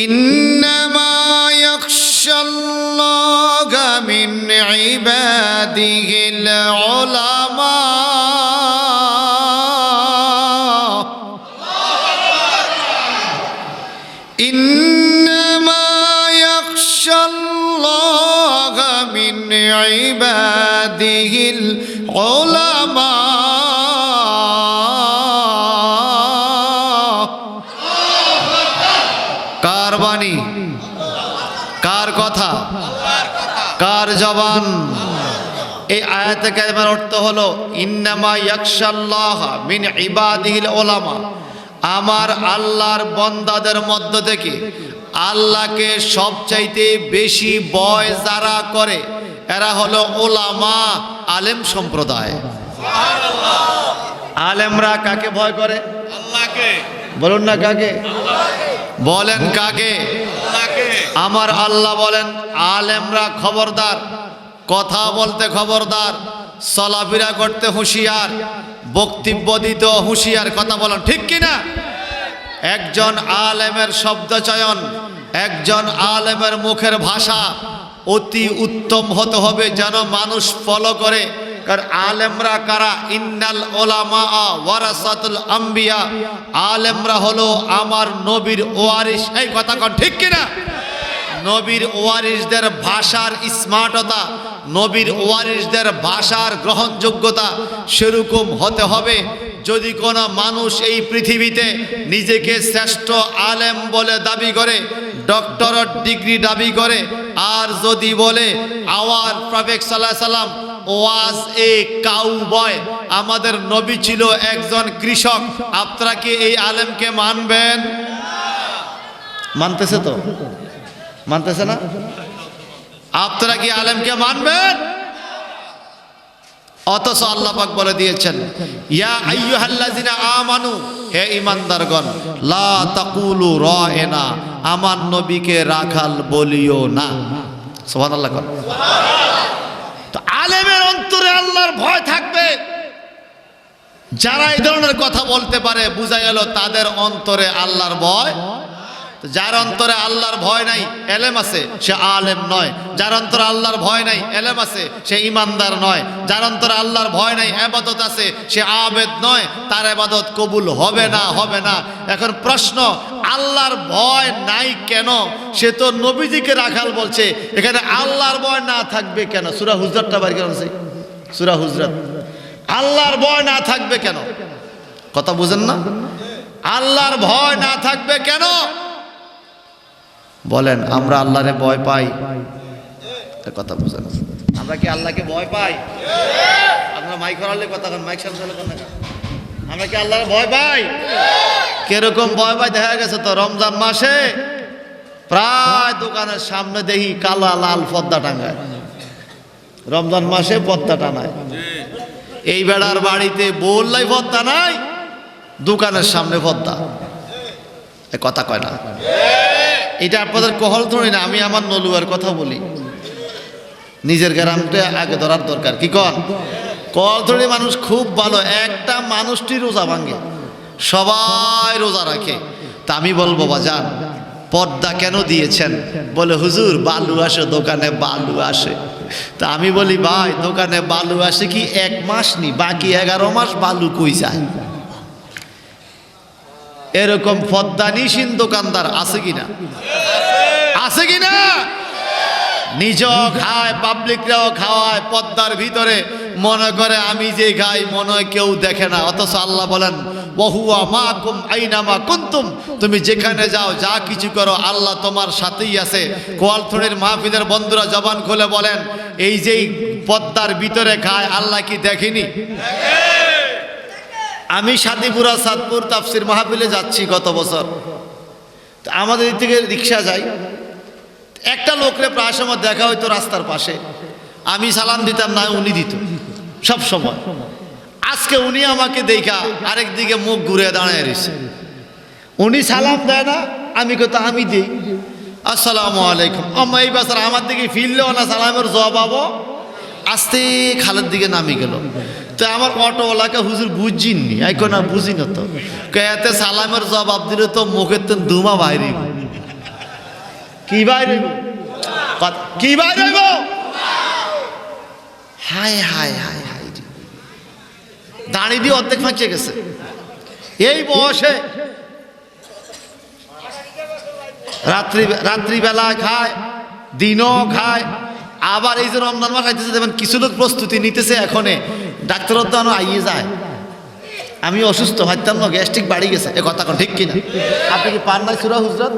ইন্নামা ইয়াখশাল্লাহা মিন ইবাদিহিল উলামা। ইন্নামা ইয়াখশাল্লাহা মিন ইবাদিহিল উলামা। কার বাণী, কার কথা, কার জবান? এই আয়াতে কারিমার অর্থ হলো ইন্নামা ইয়াখশাল্লাহ মিন ইবাদিহিল উলামা। আমার আল্লাহর বান্দাদের মধ্য থেকে আল্লাহকে সবচাইতে বেশি ভয় যারা করে এরা হলো উলামা, আলেম সম্প্রদায়। সুবহানাল্লাহ। আলেমরা কাকে ভয় করে? আল্লাহকে। বলুন না কাকে? বলেন কাকে? আল্লাহকে। আমার আল্লাহ বলেন আলেমরা খবরদার, কথা বলতে খবরদার, চলাফেরা করতে হুঁশিয়ার, বক্তব্য দিতে হুঁশিয়ার। কথা বলেন ঠিক কিনা? একজন আলেমের শব্দ চয়ন, একজন আলেমের মুখের ভাষা অতি উত্তম হতে হবে যেন মানুষ ফলো করে। কারণ আলেমরা কারা? ইন্নাল উলামা ওয়ারাসাতুল আম্বিয়া। আলেমরা হলো আমার নবীর ওয়ারিস। এই কথা কোন ঠিক কিনা? নবীর ওয়ারিসদের ভাষার স্মার্টতা, নবীর ওয়ারিসদের ভাষার গ্রহণযোগ্যতা সেরকম হতে হবে। যদি কোনো মানুষ এই পৃথিবীতে নিজেকে শ্রেষ্ঠ আলেম বলে দাবি করে, ডক্টরেট ডিগ্রি দাবি করে, আর যদি বলে আওয়ার প্রফেট সাল্লাল্লাহু আলাইহি সাল্লাম ওয়াজ এ কাউবয়, আমাদের নবী ছিল একজন কৃষক, আপনারা কি এই আলেমকে মানবেন? মানতেছে তো? মানতেছে না? আপনারা কি আলেমকে মানবেন? অথচ আল্লাহ পাক বলে দিয়েছেন ইয়া আইয়ুহাল্লাযিনা আমানু, হে ঈমানদারগণ, লা তাকুলু রা'না, আমার নবীকে রাখাল বলিও না। সুবহানাল্লাহ। তো আলেমের অন্তরে আল্লাহর ভয় থাকবে। যারা এই ধরনের কথা বলতে পারে বোঝা গেল তাদের অন্তরে আল্লাহর ভয়। যার অন্তরে আল্লাহর ভয় নাই, এলেম আছে, সে আলেম নয়। যার অন্তরে আল্লাহর ভয় নাই, এলেম আছে, সে ইমানদার নয়। যার অন্তরে আল্লাহর ভয় নাই, ইবাদত আছে, সে আবেদ নয়। তার ইবাদত কবুল হবে না, হবে না। এখন প্রশ্ন, আল্লাহর ভয় নাই কেন? সে তো নবীজিকে রাখাল বলছে, এখানে আল্লাহর ভয় না থাকবে কেন? সূরা হুজরাতটা বার করে আছে, সূরা হুজরাত। আল্লাহর ভয় না থাকবে কেন? কথা বুঝেন না? আল্লাহর ভয় না থাকবে কেন? বলেন, আমরা আল্লাহরে ভয় পাই? কথা বুঝেন? আমরা কি আল্লাহকে ভয় পাই? আপনারা মাইক হরালে কথা কন, মাইক সামনে কোন না। আমরা কি আল্লাহরে ভয় পাই? কিরকম ভয় পাই দেখা গেছে তো রমজান মাসে প্রায় দোকানের সামনে দেখি কালা লাল পর্দা টাঙায়। রমজান মাসে পর্দা টানায়। এই বেড়ার বাড়িতে বললাই পর্দা নাই, দোকানের সামনে পর্দা। এ কথা কয় না? এটা আপনাদের কহল ধরি না, আমি আমার নলুয়ার কথা বলি। নিজের গ্রামটা আগে ধরার দরকার। কি কন? কল ধরে মানুষ খুব ভালো, একটা মানুষটি রোজা ভাঙে, সবাই রোজা রাখে। তা আমি বলবো বাজান, পর্দা কেন দিয়েছেন? বলে হুজুর বালু আসে, দোকানে বালু আসে। তা আমি বলি ভাই, দোকানে বালু আসে কি 1 মাস নি, বাকি 11 মাস বালু কই যায়? এরকম পদ্মানিসীন দোকানদার আছে কিনা? আছে কিনা? নিজেও খায়, পাবলিকরাও খাওয়ায়, পদ্মার ভিতরে মনে করে আমি যে খাই মনে হয় কেউ দেখে না। অথচ আল্লাহ বলেন ওয়াহুয়া মাকুম আইনামা কুনতুম, তুমি যেখানে যাও যা কিছু করো আল্লাহ তোমার সাথেই আছে। কোয়ালথড়ির মাহফিলের বন্ধুরা জবান খুলে বলেন, এই যেই পদ্মার ভিতরে খায় আল্লাহ কি দেখেনি? আমি সাদিপুরা সাদপুর তাফসির মাহফিলে যাচ্ছি গত বছর। আমাদের থেকে রিক্সা যাই, একটা লোকরে প্রায় সময় দেখা হইতো রাস্তার পাশে, আমি সালাম দিতাম না, উনি দিত সব সময়। আজকে উনি আমাকে দেখা আরেক দিকে মুখ ঘুরে দাঁড়ায় রয়েছে। উনি সালাম দেয় না, আমি কত আমি দিই আসসালামু আলাইকুম। আম্মা এই বছর আমার দিকে ফিরলেও না সালামের জবাবও। আস্তে খালের দিকে নামি গেল। তো আমার অটোওয়ালাকে হুজুর বুঝিনি, এখন না বুঝি না তো, এতে সালামের জবাব দিলে তো মুখের তো ধুমা বাইরে। কি বাইর হইব? কি বাইর হইব? হায় হায় হায় হায়, দাঁড়ি দিয়ে অর্ধেক ফাঁকিয়ে গেছে এই বয়সে। রাত্রিবেলা খায়, দিনও খায়, আবার এই যে রমজান মাস আইতেছে দেখবেন কিছু লোক প্রস্তুতি নিতেছে এখনে, ডাক্তার তো আইয়ে যায় আমি অসুস্থ হাইতাম না, গ্যাস্ট্রিক বাড়ি গেছে, এ কথা কোন ঠিক কিনা? আপনি কি পান নাই সূরা হুজরাত?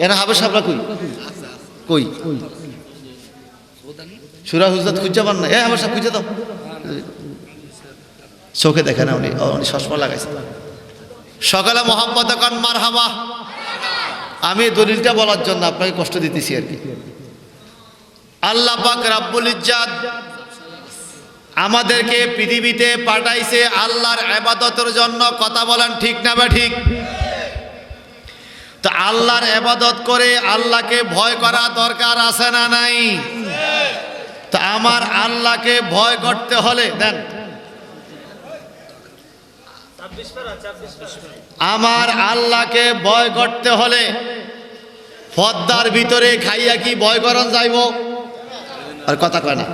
এরা হাবে সাবরা কই কই সূরা হুজরাত খুঁজে পান না? এ হাবে সাব খুঁজে দাও, চোখে দেখে না, উনি চশমা লাগাইছে। সকালে মোহাম্মদ খান মারহাবা। আমি দলিলটা বলার জন্য আপনাকে কষ্ট দিতেছি আর কি। আল্লাহ পাক রাব্বুল ইজ্জাত আমাদেরকে পৃথিবীতে পাঠাইছে আল্লাহর ইবাদতের জন্য। কথা বলেন ঠিক না বা ঠিক? তো আল্লাহর ইবাদত করে আল্লাহকে ভয় করা দরকার আছে না নাই? তো আমার আল্লাহকে ভয় করতে হলে দেন, আমার আল্লাহকে ভয় করতে হলে পদ্মার ভিতরে খাইয়া কি ভয় করন যাইব? আর কথা কয় না,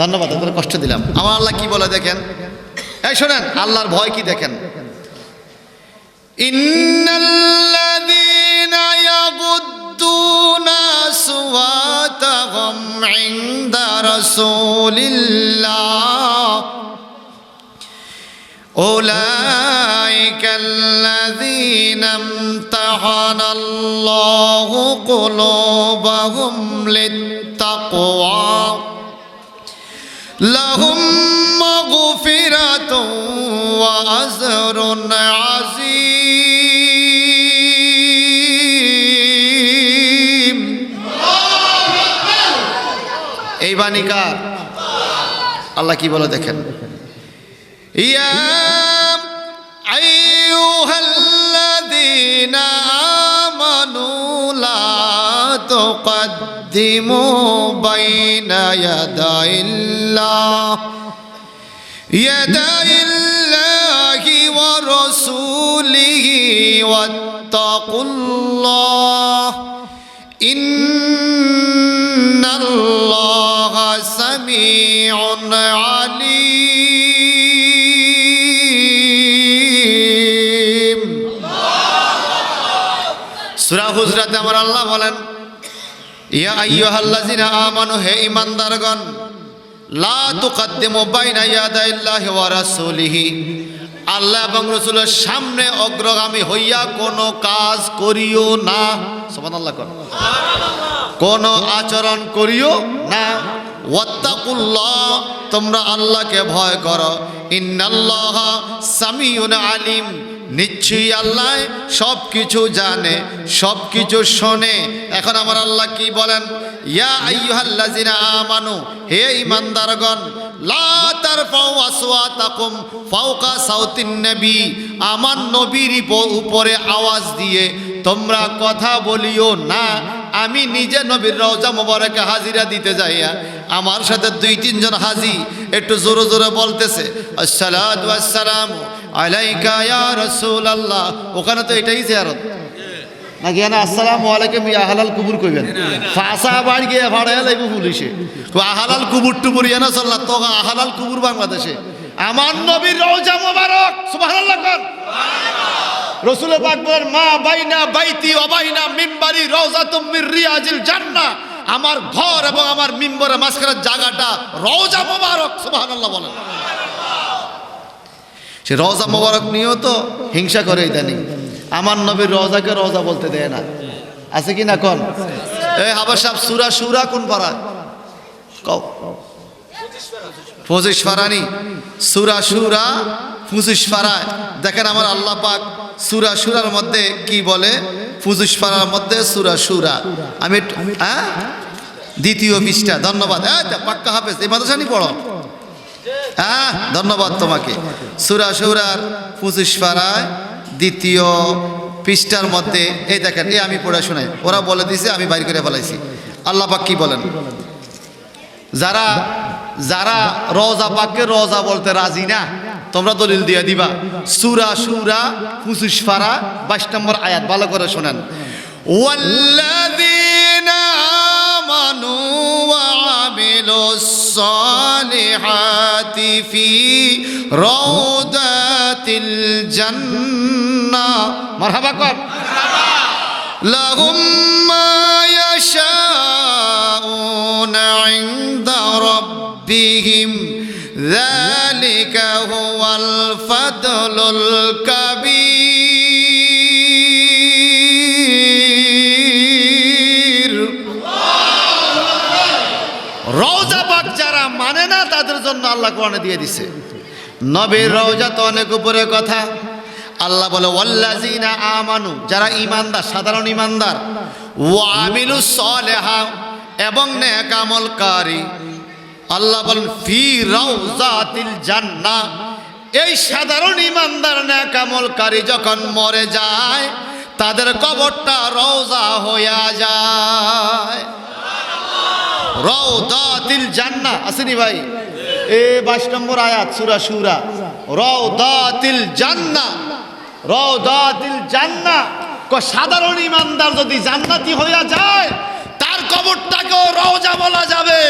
ধন্যবাদ, আপনার কষ্ট দিলাম। আমার আল্লাহ কি বলে দেখেন, এই শোনেন আল্লাহর ভয় কি দেখেন। ইন্নাল্লাযীনা ইয়াগুদ্দুনা আসওয়াতাহুম ইনদা রাসূলিল্লাহ উলাইকাল্লাযীনা ইমতাহানাল্লাহু কুলুবাহুম লিত্তাকওয়া লাহুম মাগফিরাতুন ওয়া আজরুন আযীম। এই বাণী কার? আল্লাহ কি বলে দেখেন, ইয়া আইয়ুহাল্লাযীনা আমানু লা তুকদ্দিমু বাইনা ইয়াদাইল্লাহি ওয়া রাসূলিহি ওয়াত্তাকুল্লাহ ইন্নাল্লাহা সামিউন আলীম। সূরা হুজরাতে আমার আল্লাহ বলেন, ইয়া আইয়ুহাল্লাযীনা আমানু, হে ঈমানদারগণ, লা তুকদ্দিমু বাইনা ইয়াদাইল্লাহি ওয়া রাসূলিহি, আল্লাহ এবং রাসূলের সামনে অগ্রগামী হইয়া কোনো কাজ করিও না। সুবহানাল্লাহ, কোন আচরণ করিও না। ওয়াত্তাকুল্লাহ, তোমরা আল্লাহকে ভয় করো। ইন্নাল্লাহা সামিউন আলিম, নিশ্চয়ই আল্লাহ সব কিছু জানে, সব কিছু শোনে। এখন আমার আল্লাহ কি বলেন, ইয়া আইয়ুহাল্লাযীনা আমানু, হে ঈমানদারগণ, লা তারফাউ আসওয়াতাকুম ফাওকা সাউতিন নবী, আমার নবীর উপরে আওয়াজ দিয়ে তোমরা কথা বলিও না। আমি নিজে নবীর রওজা মোবারকে হাজিরা দিতে যাইয়া আমার সাথে 2-3 জন হাজি একটু জোরে জোরে বলতেছে, আসসালাতু ওয়াসসালামু আলাইকা ইয়া রাসূলুল্লাহ। ওখানে তো এটাই জিয়ারত নাকি? না, আসসালামু আলাইকুম ইয়া হালাল কুবুর কইবেন, ফাসা বাড়ি গিয়ে ভাড়া লাইব পুলিশে। তো আহালাল কুবুর টুবুর ইয়া না সাল্লাহ, তো আহালাল কুবুর বাংলাদেশে আমার নবীর রওজা মোবারক। সুবহানাল্লাহ কর। রাসূল পাক বলেন, মা বাইনা বাইতি ওয়া বাইনা মিম্বারি রওজাতুম মির রিয়াজিল জান্নাহ, আমার ঘর এবং আমার মিম্বরের মাঝখানের জায়গাটা রওজা মোবারক। সুবহানাল্লাহ বলেন। সে রওজা মোবারক নিয়েও তো হিংসা করে ইদানিং, আমার নবীর রওজাকে রওজা বলতে দেয় না। আছে কি না কোন? এই হাবা সাহেব, সূরা শুরা কোন পারা কও? 25 ফারানি, সূরা শুরা 25 ফারায়। দেখেন আমার আল্লাহ পাক সূরা শুরার মধ্যে কি বলে, 25 ফারার মধ্যে সূরা শুরা। আমি দ্বিতীয় পৃষ্ঠা। ধন্যবাদ, পাক্কা হাফেজ, এই মাদ্রাসানি পড়ো। ধন্যবাদ তোমাকে। সূরা শুরার 25 ফারায় দ্বিতীয় পৃষ্ঠার মধ্যে এই দেখেন, এই আমি পড়ে শোনাই, ওরা বলে দিছে আমি বাইর করে ফেলাইছি। আল্লাহ পাক কি বলেন, যারা যারা রওজা পাককে রওজা বলতে রাজি না, তোমরা দলিল দিয়ে দিবা। সূরা শুরা 25 ফারা 22 নম্বর আয়াত, ভালো করে শোনেন। ওয়াল্লাযীনা الصالحات في روضات الجنة مرحبا কর لهم ما يشاءون عند ربهم ذلك هو الفضل الكبير রওজা পাক যারা মানে না তাদের জন্য আল্লাহ কোরআনে দিয়ে দিয়েছে নবীর রওজা তো অনেক উপরে কথা আল্লাহ বলে ওয়াল্লাযিনা আমানু যারা ঈমানদার সাধারণ ঈমানদার ওয়া আমিলুস সালিহাত এবং নেক আমলকারী আল্লাহ বলেন ফি রাউজাতিল জান্নাহ এই সাধারণ ঈমানদার নেক আমলকারী যখন মরে যায় তাদের কবরটা রওজা হয়ে যায় রাউজাতিল জান্নাহ আসেনি ভাই এ 22 নম্বর আয়াত সূরা শুরা রাউজাতিল জান্নাহ রাউজাতিল জান্নাহ সাধারণ ঈমানদার যদি জান্নাতি হয়ে যায় তার কবরটাকেও রওজা বলা যাবে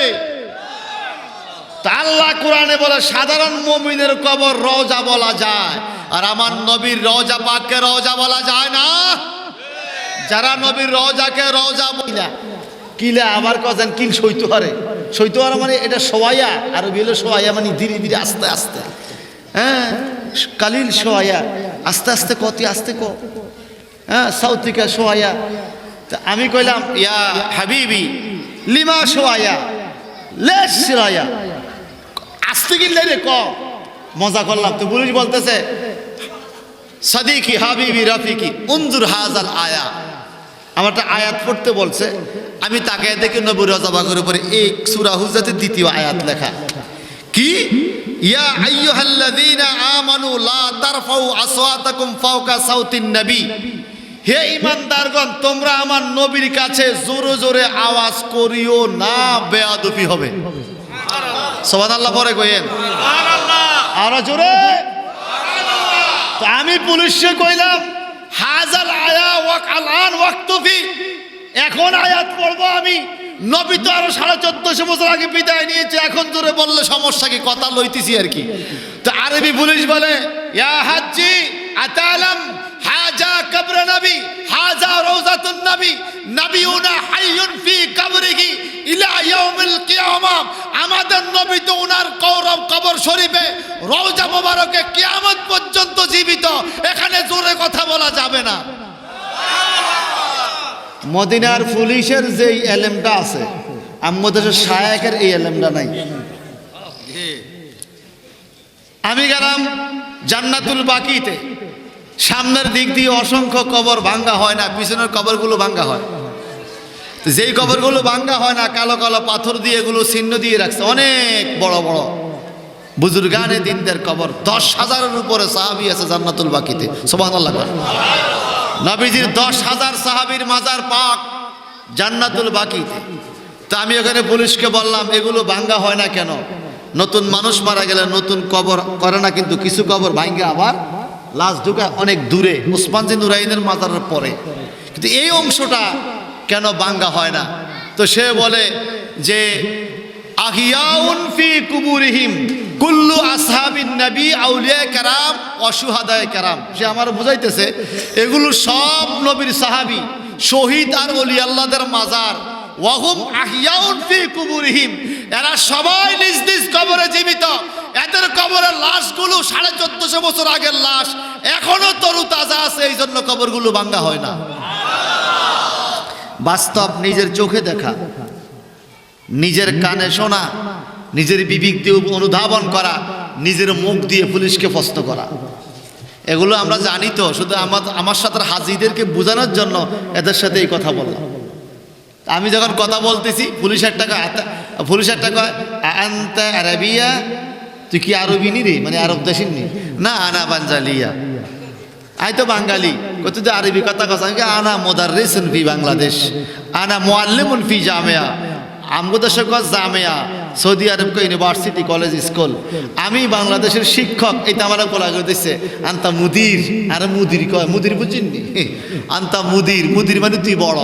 তা আল্লাহ কোরআনে বলে সাধারণ মুমিনের কবর রওজা বলা যায় আর আমার নবীর রওজা পাককে রওজা বলা যায় না যারা নবীর রওজাকে রওজা বলে না কিলা আবার কজন কিল সইতে পারে মানে এটা সোয়ায়া আর বিলে সোয়ায়া মানে ধীরে ধীরে আস্তে আস্তে হ্যাঁ কালিল সোয়ায়া আস্তে আস্তে কতি আস্তে ক হ্যাঁ সাউতিকা সোয়ায়া তা আমি কইলাম ইয়া হাবিবি লিমা সোয়ায়া লেশ সিরায়া আস্তে কিনলে রে ক মজা করলাম তো পুলিশ বলতেছে সাদিকি হাবিবি রাফিকি উনজুর হাজাল আয়া আমার একটা আয়াত পড়তে বলছে আমি তাকে দেখে নবী রওজা পাকের উপরে এই সূরা হুজরাতের দ্বিতীয় আয়াত লেখা কি ইয়া আইয়ুহাল্লাযীনা আমানু লা তারফাউ আসওয়াতাকুম ফাওকা সাউতিন নবী হে ঈমানদারগণ তোমরা আমার নবীর কাছে জোরে জোরে আওয়াজ করিও না বেয়াদবি হবে সুবহানাল্লাহ পরে কইেন সুবহানাল্লাহ আর জোরে সুবহানাল্লাহ তো আমি পুলিশকে কইলাম হাজাল আয়া ওয়াক আলান ওয়াক্তুফি এখন আয়াত পড়বো আমি নবী তো আরো 1450 বছর আগে বিদায় নিয়েছে এখন জোরে বললে সমস্যা কি কথা লইতেছি আর কি তো আরবি পুলিশ বলে ইয়া হাজ্জি আতালাম হাজা কবর নবী হাজা রওজাতুন নবী নবিউনা হাইয়ুন ফি কবরিহি ইলা ইয়াউমিল কিয়ামা আমাদের নবী তো ওনার কবর শরীফে রওজা মোবারকে কিয়ামত পর্যন্ত জীবিত এখানে জোরে কথা বলা যাবে না মদিনার পুলিশের যে এলেমটা আছে আমাদের শায়েখের এই এলেমটা নাই আমি গেলাম জান্নাতুল বাকিতে সামনের দিক দিয়ে অসংখ্য কবর ভাঙ্গা হয় না পিছনের কবরগুলো ভাঙ্গা হয় যেই কবরগুলো ভাঙ্গা হয় না কালো কালো পাথর দিয়ে এগুলো চিহ্ন দিয়ে রাখছে অনেক বড় বড় বুজুর্গানে দিনদের কবর 10,000-এর উপরে সাহাবী আছে জান্নাতুল বাকিতে সুবহানাল্লাহ নবীজির 10,000 সাহাবীর মাজার পাক জান্নাতুল বাকিতে তা আমি ওখানে পুলিশকে বললাম এগুলো ভাঙ্গা হয় না কেন নতুন মানুষ মারা গেলে নতুন কবর করে না কিন্তু কিছু কবর ভাঙ্গা আবার লাশ ঢুকা অনেক দূরে উসমান জি নুরাইনের মাজারের পরে কিন্তু এই অংশটা কেন ভাঙ্গা হয় না তো সে বলে যে আহিয়াউন ফি কুবুরিহিম কুল্লু আসহাবিন নবী আউলিয়া কেরাম অশুহাদায়ে কেরাম সে আমার বুঝাইতেছে এগুলো সব নবীর সাহাবী শহীদ আর ওলি আল্লাহদের মাজার ওয়াহুম আহিয়াউন ফি কুবুরিহিম এরা সবাই নিজ নিজ কবরে জীবিত এদের কবরের লাশগুলো 1450 বছর আগের লাশ এখনো তরু তাজা আছে এই জন্য কবরগুলো ভাঙ্গা হয় না বাস্তব নিজের চোখে দেখা নিজের কানে শোনা নিজের বিবেক দিয়ে অনুধাবন করা নিজের মুখ দিয়ে পুলিশকে প্রশ্ন করা এগুলো আমরা জানি তো শুধু আমার সাথে হাজিদেরকে বোঝানোর জন্য এদের সাথে এই কথা বললাম আমি যখন কথা বলতেছি পুলিশ একটা কয় আনতা আরাবিয়া তুই কি আরবি নি রে মানে আরব দেশের নি না আনা বাঞ্জালিয়া আই তো বাঙালি কত যে আরবি কথা কথা আনা মুদাররিসুন ফি বাংলাদেশ আনা মুআল্লিমুন ফি জামিয়া আমগো দেশে কয় জামিয়া সৌদি আরব ইউনিভার্সিটি কলেজ স্কুল আমি বাংলাদেশের শিক্ষক এটা আমার বলা দিচ্ছে আন্তা মুদির আর মুদির কয় মুদির বুঝিনি আন্তা মুদির মানে তুই বড়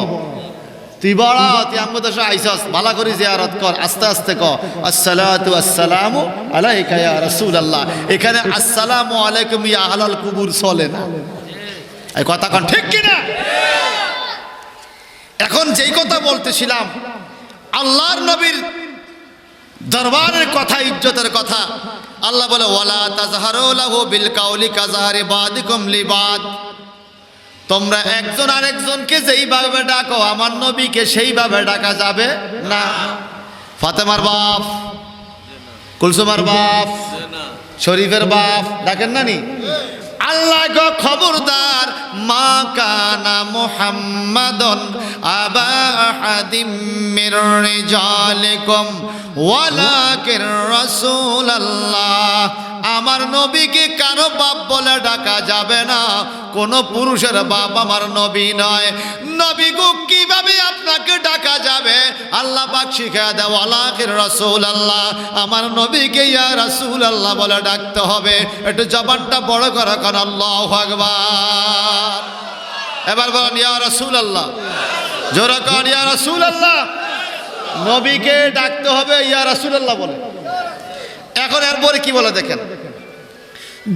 তুই বড় তুই আমার দেশে আইসস ভালো করে জিয়ারত কর আস্তে আস্তে ক আসসালাতু আসসালামু আলাইকা ইয়া রাসূলুল্লাহ এখানে আসসালামু আলাইকুম ইয়া আহলাল কুবুর চলে না এই কথা কোন ঠিক কি না এখন যেই কথা বলতেছিলাম আল্লাহর নবীর দরবারের কথা ইজ্জতের কথা আল্লাহ বলে ওয়ালা তাজহারু লাহু বিল কাউলি কাজহারি বাদিকুম লিবাদ তোমরা একজন আরেকজনকে যেইভাবে ডাকো আমার নবীকে সেইভাবে ডাকা যাবে না ফাতেমার বাপ কুলসুমার বাপ শরীফের বাপ ডাকেন না নি আল্লাহ গো খবরদার মা কানা মুহাম্মাদুন আবা আহাদিম মির রিজালিকুম ওয়ালাকিন রাসূলুল্লাহ আমার নবীকে কারো বাপ বলে ডাকা যাবে না কোন পুরুষের বাপ আমার নবী নয় নবী গো কিভাবে আপনাকে ডাকা যাবে আল্লাহ পাক শিখিয়ে দেয় ওয়ালাকিন রাসূলুল্লাহ আমার নবীকে ইয়া রাসূলুল্লাহ বলে ডাকতে হবে একটু জবানটা বড় করে কোন আল্লাহু আকবার এবার বলেন ইয়া রাসূলুল্লাহ জোরে কোন ইয়া রাসূলুল্লাহ নবীকে ডাকতে হবে ইয়া রাসূলুল্লাহ বলে এখন এরপরে কি বলে দেখেন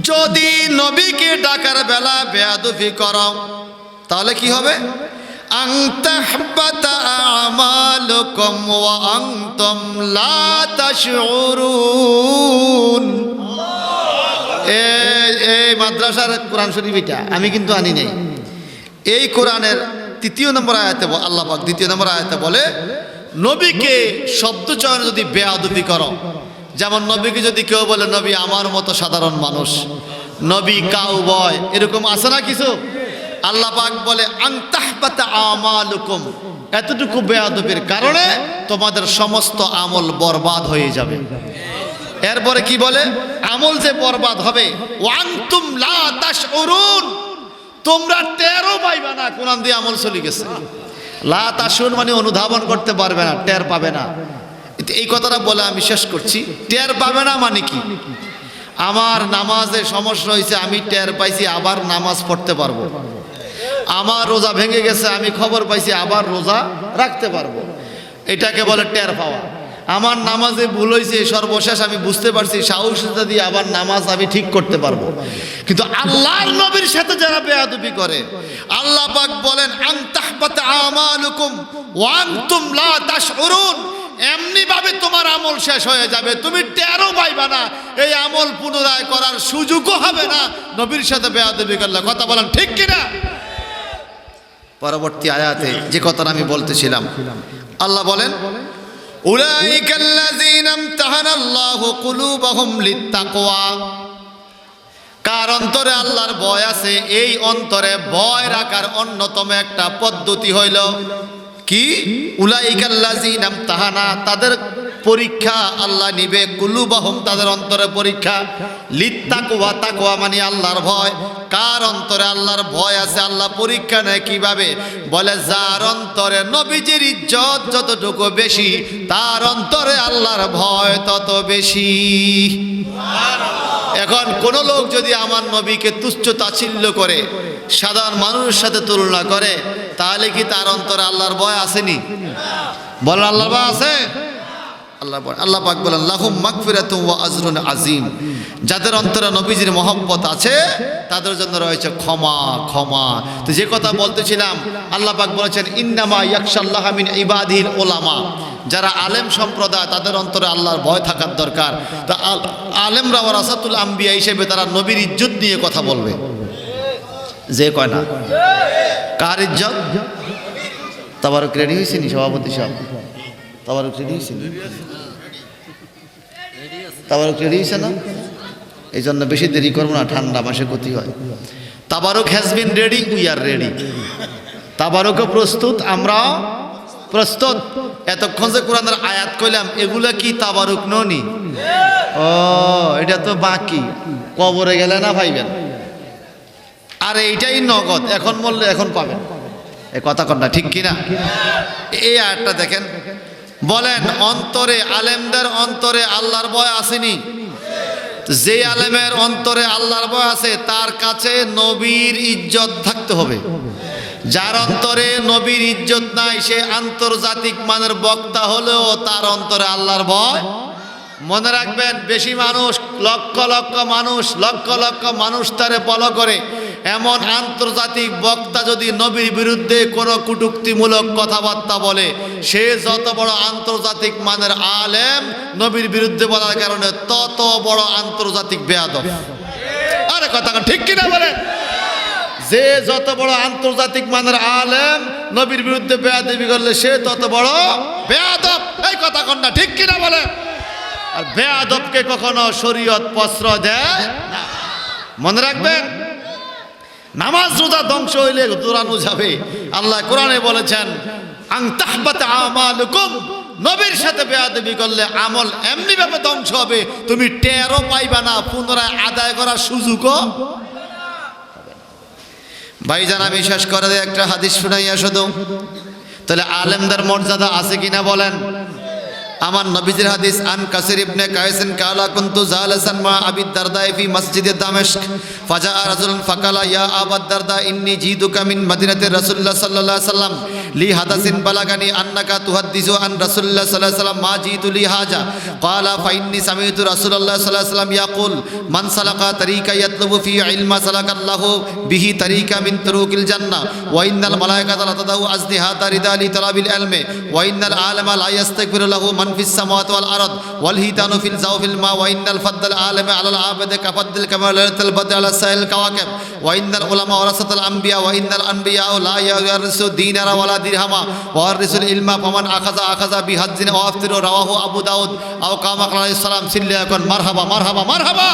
যদি নবীকে ডাকার বেলা বেয়াদবি করো তাহলে কি হবে আনতাহবাতা আমালুকুম ওয়া আনতুম লা তাশউরুন এই মাদ্রাসার কোরআন শরীফ এটা আমি কিন্তু আনি নাই এই কোরআনের 3 নম্বর আয়াতে আল্লাহ পাক 2 নম্বর আয়াতে বলে নবীকে শব্দ চয়ন যদি বেয়াদবি করো যেমন নবীকে যদি কেউ বলে নবী আমার মতো সাধারণ মানুষ নবী কাউবয় এরকম আছে না কিছু আল্লাহ পাক বলে আনতাহবাতা আমালুকুম এতটুকু বেয়াদবির কারণে তোমাদের সমস্ত আমল বরবাদ হয়ে যাবে এরপরে কি বলে আমল যে বরবাদ হবে ওয়ান্তুম লা তাশউরুন তোমরা টেরও পাইবে না কোরআন দিয়ে আমল চলে গেছে লা তাশউরুন মানে অনুধাবন করতে পারবে না টের পাবে না এই কথাটা বলে আমি শেষ করছি টের পাবে না মানে কি আমার নামাজে সমস্যা হয়েছে আমি টের পাইছি আবার নামাজ পড়তে পারবো আমার রোজা ভেঙে গেছে আমি খবর পাইছি আবার রোজা রাখতে পারবো এটাকে বলে টের পাওয়া আমার নামাজে ভুল হয়েছে সর্বশেষ আমি বুঝতে পারছি সাহসিকতা দিয়ে আবার নামাজ আমি ঠিক করতে পারবো কিন্তু আল্লাহর নবীর সাথে যারা বেয়াদবি করে আল্লাহ পাক বলেন আনতাহবাতা আমালুকুম ওয়া আনতুম লা তাশউরুন এমনি ভাবে তোমার আমল শেষ হয়ে যাবে তুমি টেরও পাইবা না এই আমল পুনরায় করার সুযোগও হবে না নবীর সাথে বেয়াদবি করলে কথা বলেন ঠিক কিনা পরবর্তী আয়াতে যে কথাটা আমি বলতেছিলাম আল্লাহ বলেন উলাইকাল্লাযীনা ইমতাহানাল্লাহু কুলুবাহুম লিত্তাকওয়া কার অন্তরে আল্লাহর ভয় আছে এই অন্তরে ভয় রাখার অন্যতম একটা পদ্ধতি হইল কি উলাইকাল্লাযীনা ইমতাহানা তাদের পরীক্ষা আল্লাহ নিবে কুলুবাহুম তাদের অন্তরে পরীক্ষা লিত্তাকওয়া তাকওয়া মানে আল্লাহর ভয় কার অন্তরে আল্লাহর ভয় আছে আল্লাহ পরীক্ষা নেয় কিভাবে বলে যার অন্তরে নবীজির ইজ্জত যতটুকু বেশি তার অন্তরে আল্লাহর ভয় তত বেশি এখন কোন লোক যদি আমার নবীকে তুচ্ছ তাচ্ছিল্য করে সাধারণ মানুষের সাথে তুলনা করে তাহলে কি তার অন্তরে আল্লাহর ভয় আসেনি বলেন আল্লাহর ভয় আছে আল্লাহ পাক বলেন লাহুম মাগফিরাতুন ওয়া আজরুন আযীম যাদের অন্তরে নবীজির মহব্বত আছে তাদের জন্য রয়েছে ক্ষমা ক্ষমা তো যে কথা বলতেছিলাম আল্লাহ পাক বলেছেন ইন্নামা ইয়াখশাল্লাহা মিন ইবাদিল উলামা যারা আলেম সম্প্রদায় তাদের অন্তরে আল্লাহর ভয় থাকার দরকার তো আলেমরা ওয়ারাসাতুল আম্বিয়া হিসেবে তারা নবীর ইজ্জত নিয়ে কথা বলবে যে কয় না কার ইজ্জত তাবারক রেডি হয়েছে নি সভাপতি সাহেব তাবারক রেডি হয়েছে তাবারক রেডি হয়েছে না এই জন্য বেশি দেরি করবো না ঠান্ডা মাসে ক্ষতি হয় Tabarak has been ready we are ready তাবারকও প্রস্তুত আমরাও প্রস্তুত এতক্ষণ যে কোরআনের আয়াত কইলাম এগুলা কি তাবারক ননি ও এটা তো বাকি কবরে গেলে না পাইবেন আর এইটাই নগদ এখন বললে এখন পাবেন এই কথা কন্যা ঠিক কিনা এই আয়াতটা দেখেন বলেন অন্তরে আলেমদের অন্তরে আল্লাহর ভয় আসেনি যে আলেমের অন্তরে আল্লাহর ভয় আছে তার কাছে নবীর ইজ্জত থাকতে হবে যার অন্তরে নবীর ইজ্জত নাই সে আন্তর্জাতিক মানের বক্তা হলেও তার অন্তরে আল্লাহর ভয়। মনে রাখবেন, বেশি মানুষ, লক্ষ লক্ষ মানুষ তারে ফলো করে, এমন আন্তর্জাতিক বক্তা যদি নবীর বিরুদ্ধে কোনো কটূক্তিমূলক কথাবার্তা বলে, সে যত বড় আন্তর্জাতিক মানের আলেম, নবীর বিরুদ্ধে বলার কারণে তত বড় আন্তর্জাতিক বেয়াদব। আরে কথা ঠিক কিনা বলেন? যে যত বড় আন্তর্জাতিক মানের আলেম নবীর বিরুদ্ধে বেয়াদবি করলে সে তত বড় বেয়াদব। এই কথা কন্যা ঠিক কিনা বলেন? আর বেয়াদবকে কখনো শরীয়ত প্রশ্রয় দেয় না। মনে রাখবেন, নামাজ রোজা ধ্বংস হইলে দৌড়ানো যাবে। আল্লাহ কোরআনে বলেছেন, আন তাহবাতা আমালুকুম, নবীর সাথে বেয়াদবি করলে আমল এমনি ভাবে ধ্বংস হবে, তুমি টেরও পাইবা না, পুনরায় আদায় করার সুযোগও। ভাইজান, আমি শেষ করে দিয়ে একটা হাদিস শুনাইয়া শুধু, তাহলে আলেমদের মর্যাদা আছে কিনা বলেন? আমার নবীজির হাদিস, আন কাসির ইবনে কায়েসিন কালা কুনতু জালাসান মা আবি দারদা ফি মসজিদে দামেস্ক ফাজা রাজুলুন ফাকালা ইয়া আবা দারদা ইন্নী জিদুকা মিন মদিনাতি রাসূলুল্লাহ সাল্লাল্লাহু আলাইহি ওয়াসাল্লাম লি হাদাসিন বালাগানি আন্নাকা তুহাদ্দিসু আন রাসূলুল্লাহ সাল্লাল্লাহু আলাইহি ওয়াসাল্লাম মা জিতু লি হাজা ক্বালা ফা ইন্নী সামি'তু রাসূলুল্লাহ সাল্লাল্লাহু আলাইহি ওয়াসাল্লাম ইয়াকুল মান সালাকা তারিকা ইয়াতলুবু ফি ইলমা সালাকাল্লাহু বিহি তারিকা মিন তুরুকিল জান্নাহ ওয়া ইন্নাল মালায়েকাতা লা তাদাউ আজনিহাতা রিদা লি তালাবিল ইলমি ওয়া ইন্নাল আলিমা লা ইস্তাগফিরু লাহু মান ফিস সামাওয়াতি ওয়াল আরদ ওয়াল হিতানু ফিল জাওফিল মা ওয়া ইন্নাল ফাদ্দাল আলিমি আলাল আবিদি কাফাদ্দিল কামালাতুল বদর আলা সাইল কাওয়াকিব ওয়া ইন্নাল উলামা ওয়ারাসাতুল আম্বিয়া ওয়া ইন্নাল আনবিয়া লা ইয়ারিসু দিনারা ওয়ালা দিরহামা ওয়া ইয়ারিসুল ইলমা ফামান আখাযা বিহাজ্জিন ওয়া আফতিরু রাওয়াহু আবু দাউদ আও কামা আলাইহিস সালাম সিল্লাকুন মারহাবা মারহাবা মারহাবা।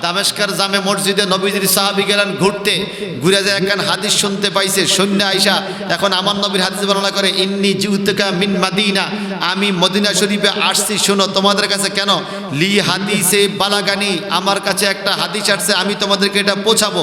দামেস্কের জামে মসজিদে নবীজির সাহাবী গেলেন ঘুরতে, ঘুরে যায় একখান হাদিস শুনতে পাইছে। সৈন্য আইসা এখন আমার নবীর হাদিস বর্ণনা করে, ইন্নী জিউতুকা মিন মাদিনা, আমি মদিনা শরীফে আসছি, শোনো তোমাদের কাছে। কেন? লি হাদিসে বালাগানি, আমার কাছে একটা হাদিস আসছে, আমি তোমাদেরকে এটা পৌঁছাবো।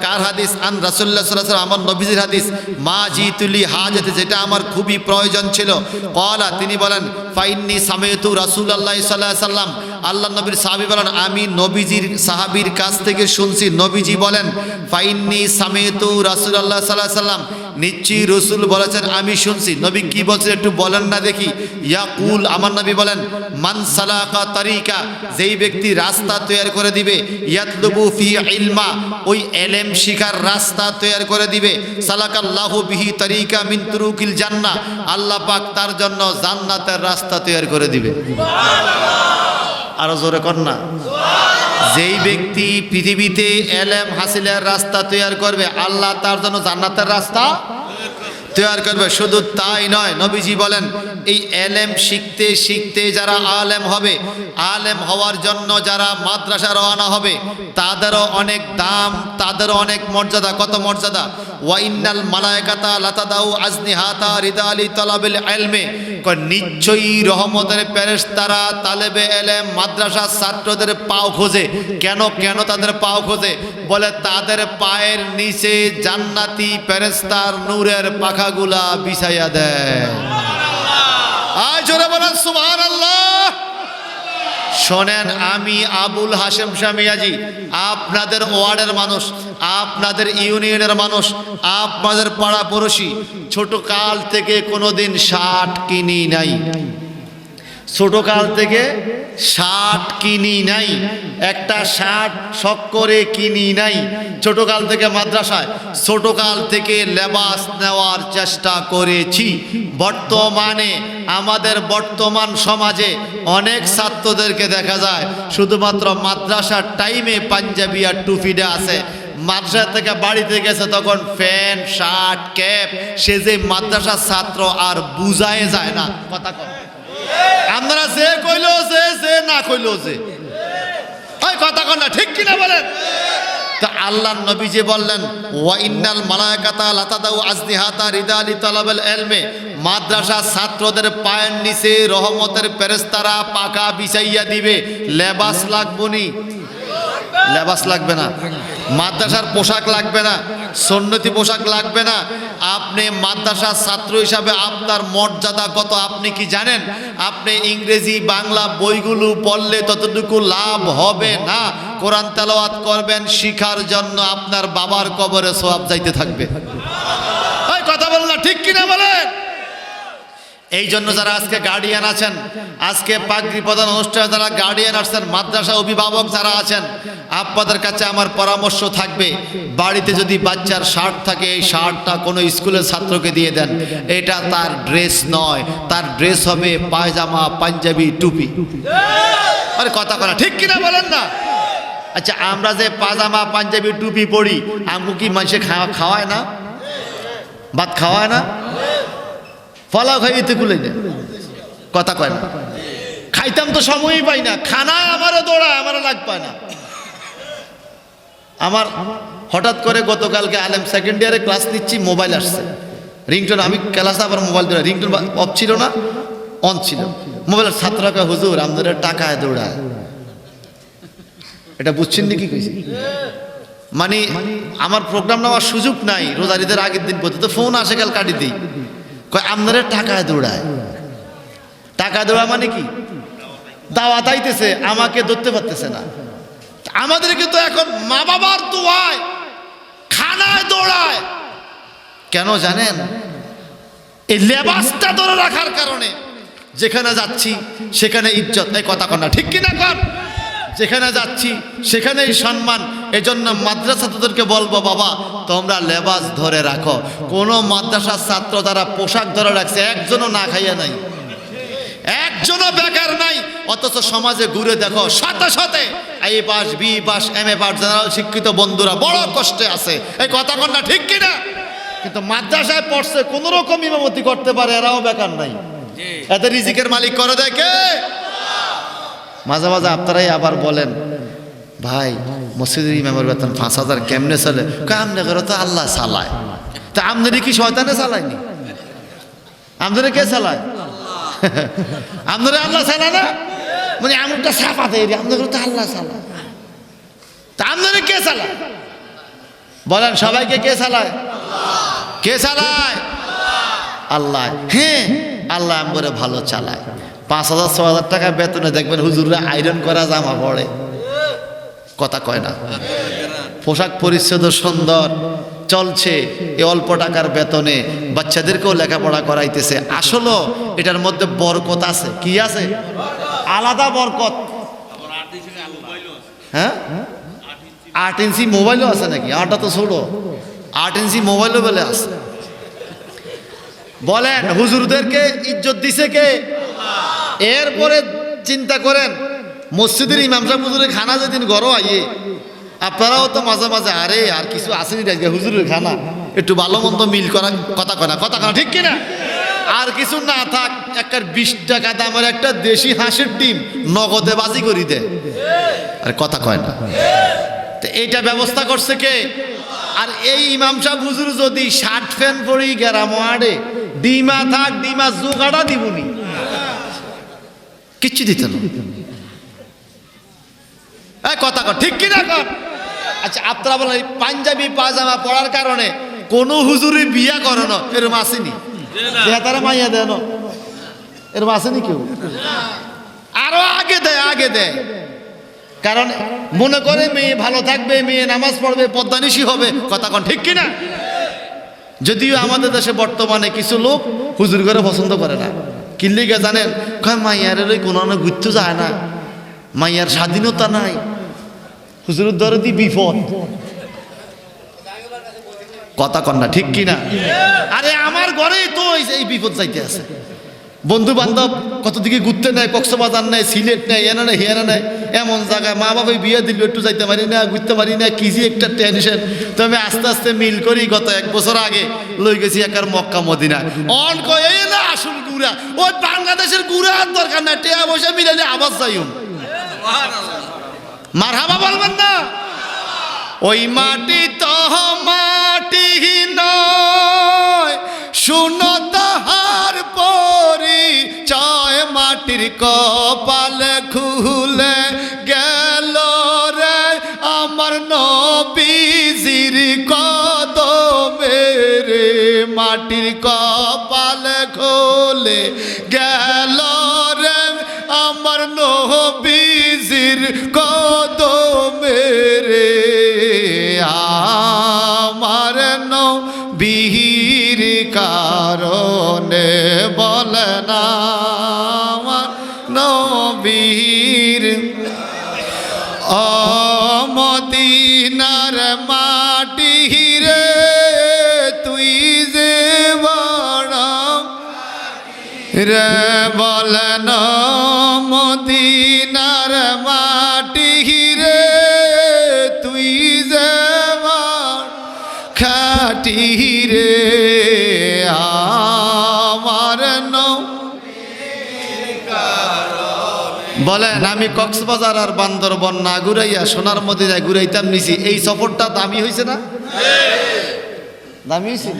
কার হাদিস? আন রাসূলুল্লাহ সাল্লাল্লাহু আলাইহি ওয়াসাল্লাম, আমার নবীজির হাদিস। মা জিতুলি হাজাতে, যেটা আমার খুবই প্রয়োজন ছিল। ক্বালা, তিনি বলেন, ফাইন্নী সামি'তু রাসূলুল্লাহ সাল্লাল্লাহু আলাইহি ওয়াসাল্লাম, আল্লাহ নবীর সাহাবী বলেন, আমি নবীজির সাহাবীর কাছ থেকে শুনছি। নবীজি বলেন, ফাইন্নী সামি'তু রাসূলুল্লাহ সাল্লাল্লাহু আলাইহি ওয়াসাল্লাম, নিশ্চয়ই রাসূল বলেছেন আমি শুনছি। নবী কি বলছেন একটু বলেন না দেখি। ইয়াকুল, আমার নবী বলেন, মান সালাকা তারিকা, যেই ব্যক্তি রাস্তা তৈরি করে দিবে, ইয়াতলুবু ফি ইলমা, ওই ইলম শিখার রাস্তা তৈরি করে দিবে, সালাকাল্লাহু বিহি তারিকা মিন তুরুকিল জান্নাহ, আল্লাহ পাক তার জন্য জান্নাতের রাস্তা তৈরি করে দিবে। আরো জোরে কর না। যেই ব্যক্তি পৃথিবীতে এলেম হাসিলের রাস্তা তৈরি করবে, আল্লাহ তার জন্য জান্নাতের রাস্তা তৈরি করবে। শুধু তাই নয়, নবীজি বলেন, এই এলেম শিখতে শিখতে যারা আলেম হবে, আলেম হওয়ার জন্য যারা মাদ্রাসা রওনা হবে, তাদেরও অনেক দাম, তাদেরও অনেক মর্যাদা। কত মর্যাদা? ওয়া ইন্নাল মালায়েকাতা লা তাদাউ আজনিহাতা রিদা লি তালাবিল ইলমি, নিশ্চয়ই রহমতের ফেরেশতারা তালেবে এলেম মাদ্রাসার ছাত্রদের পাও খোঁজে। কেন তাদের পাও খোঁজে? বলে তাদের পায়ের নিচে জান্নাতি ফেরেশতার নূরের পাখাগুলা বিছাইয়া দেয়। আয় জোরে বলেন সুবহানাল্লাহ। শোনেন, আমি আবুল হাশেম শাহ মিয়াজি, আপনাদের ওয়ার্ডের মানুষ, আপনাদের ইউনিয়নের মানুষ, আপনাদের পাড়া পড়োশি, ছোট কাল থেকে কোনোদিন শার্ট কিনি নাই। ছোট কাল থেকে শার্ট কিনি নাই, একটা শার্ট শখ করে কিনি নাই। ছোট কাল থেকে মাদ্রাসায়, ছোট কাল থেকে লেবাস নেওয়ার চেষ্টা করেছি। বর্তমানে আমাদের বর্তমান সমাজে অনেক ছাত্রদেরকে দেখা যায় শুধুমাত্র মাদ্রাসার টাইমে পাঞ্জাবি আর টুপিটা আছে। মাদ্রাসা থেকে বাড়িতে গেছে তখন প্যান্ট শার্ট ক্যাপ, সে যে মাদ্রাসার ছাত্র আর বুঝায় যায় না। কথা কয় আপনারা, যে কইলো যে না কইলো যে, ওই কথা কন না, ঠিক কিনা বলেন? তা আল্লাহর নবী যে বললেন, ওয়া ইন্নাল মালায়েকাতা লা তাদাউ আজনিহাতা রিদা লি তালাবিল ইলমি, মাদ্রাসার ছাত্রদের পায়ের নিচে রহমতের ফেরেশতারা পাখা বিছাইয়া দিবে। লেবাস লাগবনি? লেবাস লাগবে না, মাদ্রাসার পোশাক লাগবে না, সুন্নতি পোশাক লাগবে না। আপনি মাদ্রাসার ছাত্র হিসাবে আপনার মর্যাদা কত আপনি কি জানেন? আপনি ইংরেজি বাংলা বইগুলো পড়লে ততটুকু লাভ হবে না। কোরআন তেলাওয়াত করবেন শিখার জন্য, আপনার বাবার কবরে সওয়াব যাইতে থাকবে। কথা বলেন না, ঠিক কিনা বলেন? এই জন্য যারা আজকে গার্ডিয়ান আছেন, আজকে পাগড়ি প্রদান অনুষ্ঠানে যারা গার্ডিয়ান আসছেন, মাদ্রাসা অভিভাবক যারা আছেন, আপনাদের কাছে আমার পরামর্শ থাকবে, বাড়িতে যদি বাচ্চার শার্ট থাকে, এই শার্টটা কোনো স্কুলের ছাত্রকে দিয়ে দেন। এটা তার ড্রেস নয়, তার ড্রেস হবে পায়জামা, পাঞ্জাবি, টুপি। আরে কথা বলা ঠিক কিনা বলেন না? আচ্ছা, আমরা যে পায়জামা, পাঞ্জাবি, টুপি পরি, আমু কি মানুষে খাওয়ায় না? ভাত খাওয়ায় না? ফলাও খাইতে কুলে না, কথা কয় না। খাইতাম তো সময়ই পাই না, খানায় আমারও দৌড়ায়, আমারও লাগ পায় না। আমার হঠাৎ করে গতকালকে আলেম সেকেন্ড ইয়ারে ক্লাস নিচ্ছি, মোবাইল আসছে, রিংটোন। আমি ক্লাসে আবার মোবাইল ধরে, রিংটোন অফ ছিল না, অন ছিল। মোবাইলের ছাত্রকে, হুজুর আমাদের টাকায় দৌড়ায়। এটা বুঝছেন নাকি কইছি? মানে আমার প্রোগ্রাম নেওয়ার সুযোগ নাই, রোজারিদের আগের দিন পর্যন্ত ফোন আসে, কাল কাটি দিই, কয় আপনাদের টাকায় দৌড়ায়। টাকা দৌড়া মানে কি? দাওয়াত আইতেছে, আমাকে ধরতে পারতেছে না। আমাদেরকে তো এখন মা বাবার দোয়ায় খানায় দৌড়ায়। কেন জানেন? এই লেবাসটা ধরে রাখার কারণে। যেখানে যাচ্ছি সেখানে ইজ্জত, এই কথা কন না, ঠিক কিনা কর? যেখানে যাচ্ছি সেখানেই সম্মান। এজন্য মাদ্রাসাদেরকে বলবো, বাবা তোমরা লেবাস ধরে রাখো। কোনো মাদ্রাসার ছাত্র তারা পোশাক ধরে রাখছে, একজনও না খাইয়া নাই, একজনও বেকার নাই। অথচ সমাজে ঘুরে দেখো, সাথে সাথে A pass, B pass, M A pass, general শিক্ষিত বন্ধুরা বড় কষ্টে আছে। এই কথা কন না, ঠিক কিনা? কিন্তু মাদ্রাসায় পড়ছে, কোন রকম ইমামতি করতে পারে, এরাও বেকার নাই। এতে রিজিকের মালিক করে দেয় কে? মাঝে মাঝে আপনারাই আবার বলেন, ভাই মসজিদের ইমামের বেতন 5,000 কেমনে চলে? আমনে করে তো আল্লাহ চালায়। তা আমদানি কি শয়তানে চালায়নি? আমদানি কে চালায়? আমদানি আল্লাহ চালায় না? মানে এমনটা সাফা দেয়, আমদানি করে তো আল্লাহ চালায়। তা আমদানি কে চালায়? বলেন সবাইকে, কে চালায়? কে চালায়? আল্লাহ। হ্যাঁ, আল্লাহ করে ভালো চালায়। 5,000 6,000 টাকা বেতনে দেখবেন হুজুররা আয়রন করা জামা পড়ে, কথা কয় না। পোশাক পরিচ্ছদ সুন্দর চলছে, এই অল্প টাকার বেতনে বাচ্চাদেরকেও লেখাপড়া করাইতেছে। আসলে এটার মধ্যে বরকত আছে। কি আছে? আলাদা বরকত। হ্যাঁ, 8 ইঞ্চি মোবাইলও আছে নাকি? 8টা তো ছোট, 8 ইঞ্চি মোবাইলও বলে আছে। বলেন হুজুরদেরকে ইজ্জত দিছে কে? এরপরে চিন্তা করেন, মসজিদের ইমাম সাহেব হুজুরের খানা যেদিন ঘর আইয়ে, আপনারাও তো মাঝে মাঝে আরে আর কিছু আসেনি দেখবে হুজুরের খানা, একটু ভালো মন্দ মিল করা, কথা কয় না, কথা কয় না, ঠিক কিনা? আর কিছু না থাক, একটা 20 টাকা দামের একটা দেশি হাঁসের ডিম নগদে বাজি করি দেয়, আর কথা কয় না। তো এইটা ব্যবস্থা করছে কে? আর এই ইমাম সাহেব হুজুর যদি শার্ট ফ্যান পরি গেরাম আড়ে, ডিমা থাক, ডিমা জোগাড়া দিবনি, কিচ্ছু দিত না। কথা কর, ঠিক কিনা কর? আচ্ছা, আপনারা বলেন পাঞ্জাবি পাজামা পড়ার কারণে কোন হুজুরি বিয়া করানো এরম আসেনি? তারা মাইয়া দেন এরম আসেনি কেউ? আরো আগে দেয়, আগে দেয়। কারণ মনে করে মেয়ে ভালো থাকবে, মেয়ে নামাজ পড়বে, পদ্মানিশী হবে, কথা কন, ঠিক কিনা? যদিও আমাদের দেশে বর্তমানে কিছু লোক হুজুর করে পছন্দ করে না। কিল্লিকে জানেন, মাইয়ারের ওই কোনো ঘুরতে যায় না, মাইয়ার স্বাধীনতা নাই, হুজুরের দরে দি বিপদ, কথা কন না, ঠিক কিনা? আরে আমার ঘরেই তো এই বিপদ যাইতে আছে। বন্ধু বান্ধব কত দিকে ঘুরতে নেয়, কক্সবাজার নেয়, সিলেট নেয়, এনে নেয়, হেনা নেয়, এমন জায়গায় মা বাবা বিয়ে দিল, একটু যাইতে পারি না, ঘুরতে পারি না, কি যে একটা টেনশন। তো আমি আস্তে আস্তে মিল করি, গত 1 বছর আগে লই গেছি একার মক্কা মদিনা। অন কয়ে না আসল গুড়া, ওই বাংলাদেশের গুড়া আর দরকার না, টেয়া বসে মিলালে আবার যাইম, মারহাবা বলবেন না? ওই মাটি তো মাটি নয়, শুনো তাহার পরিচয়, মাটির কপাল খুলে গেল রে আমার নবীজির কদমে রে, মাটির কপাল খুলে গেল রে আমার নবীজির কদমে রে, আমার নবীর কারণে বলেন আমার নবীর ও মদিনার মাটি রে তুই যে বড় রে বলেন মদিনার মাটি রে তুই যে বড় খাটি রে আমার বলেন আমি কক্সবাজার আর বান্দরবন না ঘুরাইয়া সোনার মদিনায় ঘুরাইতাম নিছি, এই সফরটা দামি হয়েছে না? দামি হয়েছে।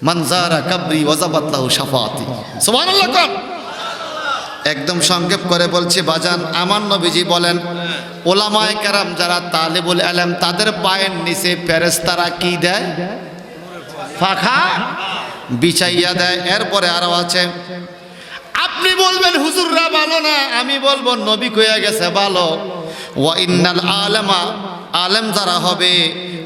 মানজারা কাবরি ওয়াজাবাত লাহু শাফাআতি, সুবহানাল্লাহ। কোন একদম সংক্ষেপ করে বলছি বাজান, আমার নবীজি বলেন ওলামায়ে কেরাম যারা তালিবুল ইলম তাদের পায়ের নিচে ফেরেশতারা কি দেয়? ফাঁকা বিছাইয়া দেয়। এরপরে আরো আছে, আপনি বলবেন হুজুররা ভালো না, আমি বলবো নবী কইয়া গেছে ভালো। ওয়া ইন্নাল আলামা, আলেম যারা হবে,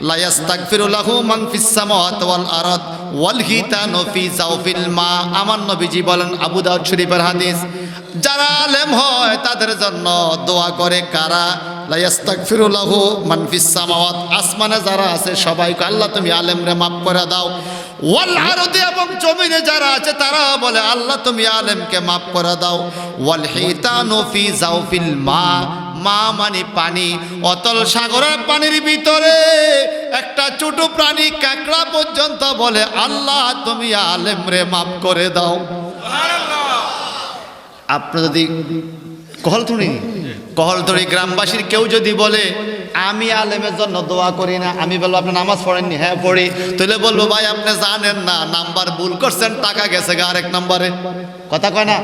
লা ইস্তাগফিরু লাহু মান ফিস সামাওয়াতি ওয়াল আরদ ওয়াল হিতানু ফি জাওফিল মা। আমার নবীজি বলেন, আবু দাউদ শরীফের হাদিস, যারা আলেম হয় তাদের জন্য দোয়া করে কারা? লা ইস্তাগফিরু লাহু মান ফিস সামাওয়াত, আসমানে যারা আছে সবাইকে আল্লাহ তুমি আলেমরে মাফ করে দাও। ওয়াল আরদি, এবং জমিনে যারা আছে তারা বলে আল্লাহ তুমি আলেমকে মাফ করে দাও। ওয়াল হিতানু ফি জাওফিল মা, মা মানে পানি, অতল সাগরের পানির ভিতরে একটা ছোট প্রাণী কাঁকড়া পর্যন্ত বলে আল্লাহ তুমি আলেমরে মাফ করে দাও। আপনি যদি কহলতড়ি গ্রামবাসীর কেউ যদি বলে আমি আলেমের জন্য দোয়া করি না, আমি বলবো আপনি নামাজ পড়েননি? হ্যাঁ পড়ি। তাহলে বলবো ভাই আপনি জানেন না নাম্বার ভুল করছেন, টাকা গেছে গা আরেক নম্বরে। কথা কয় না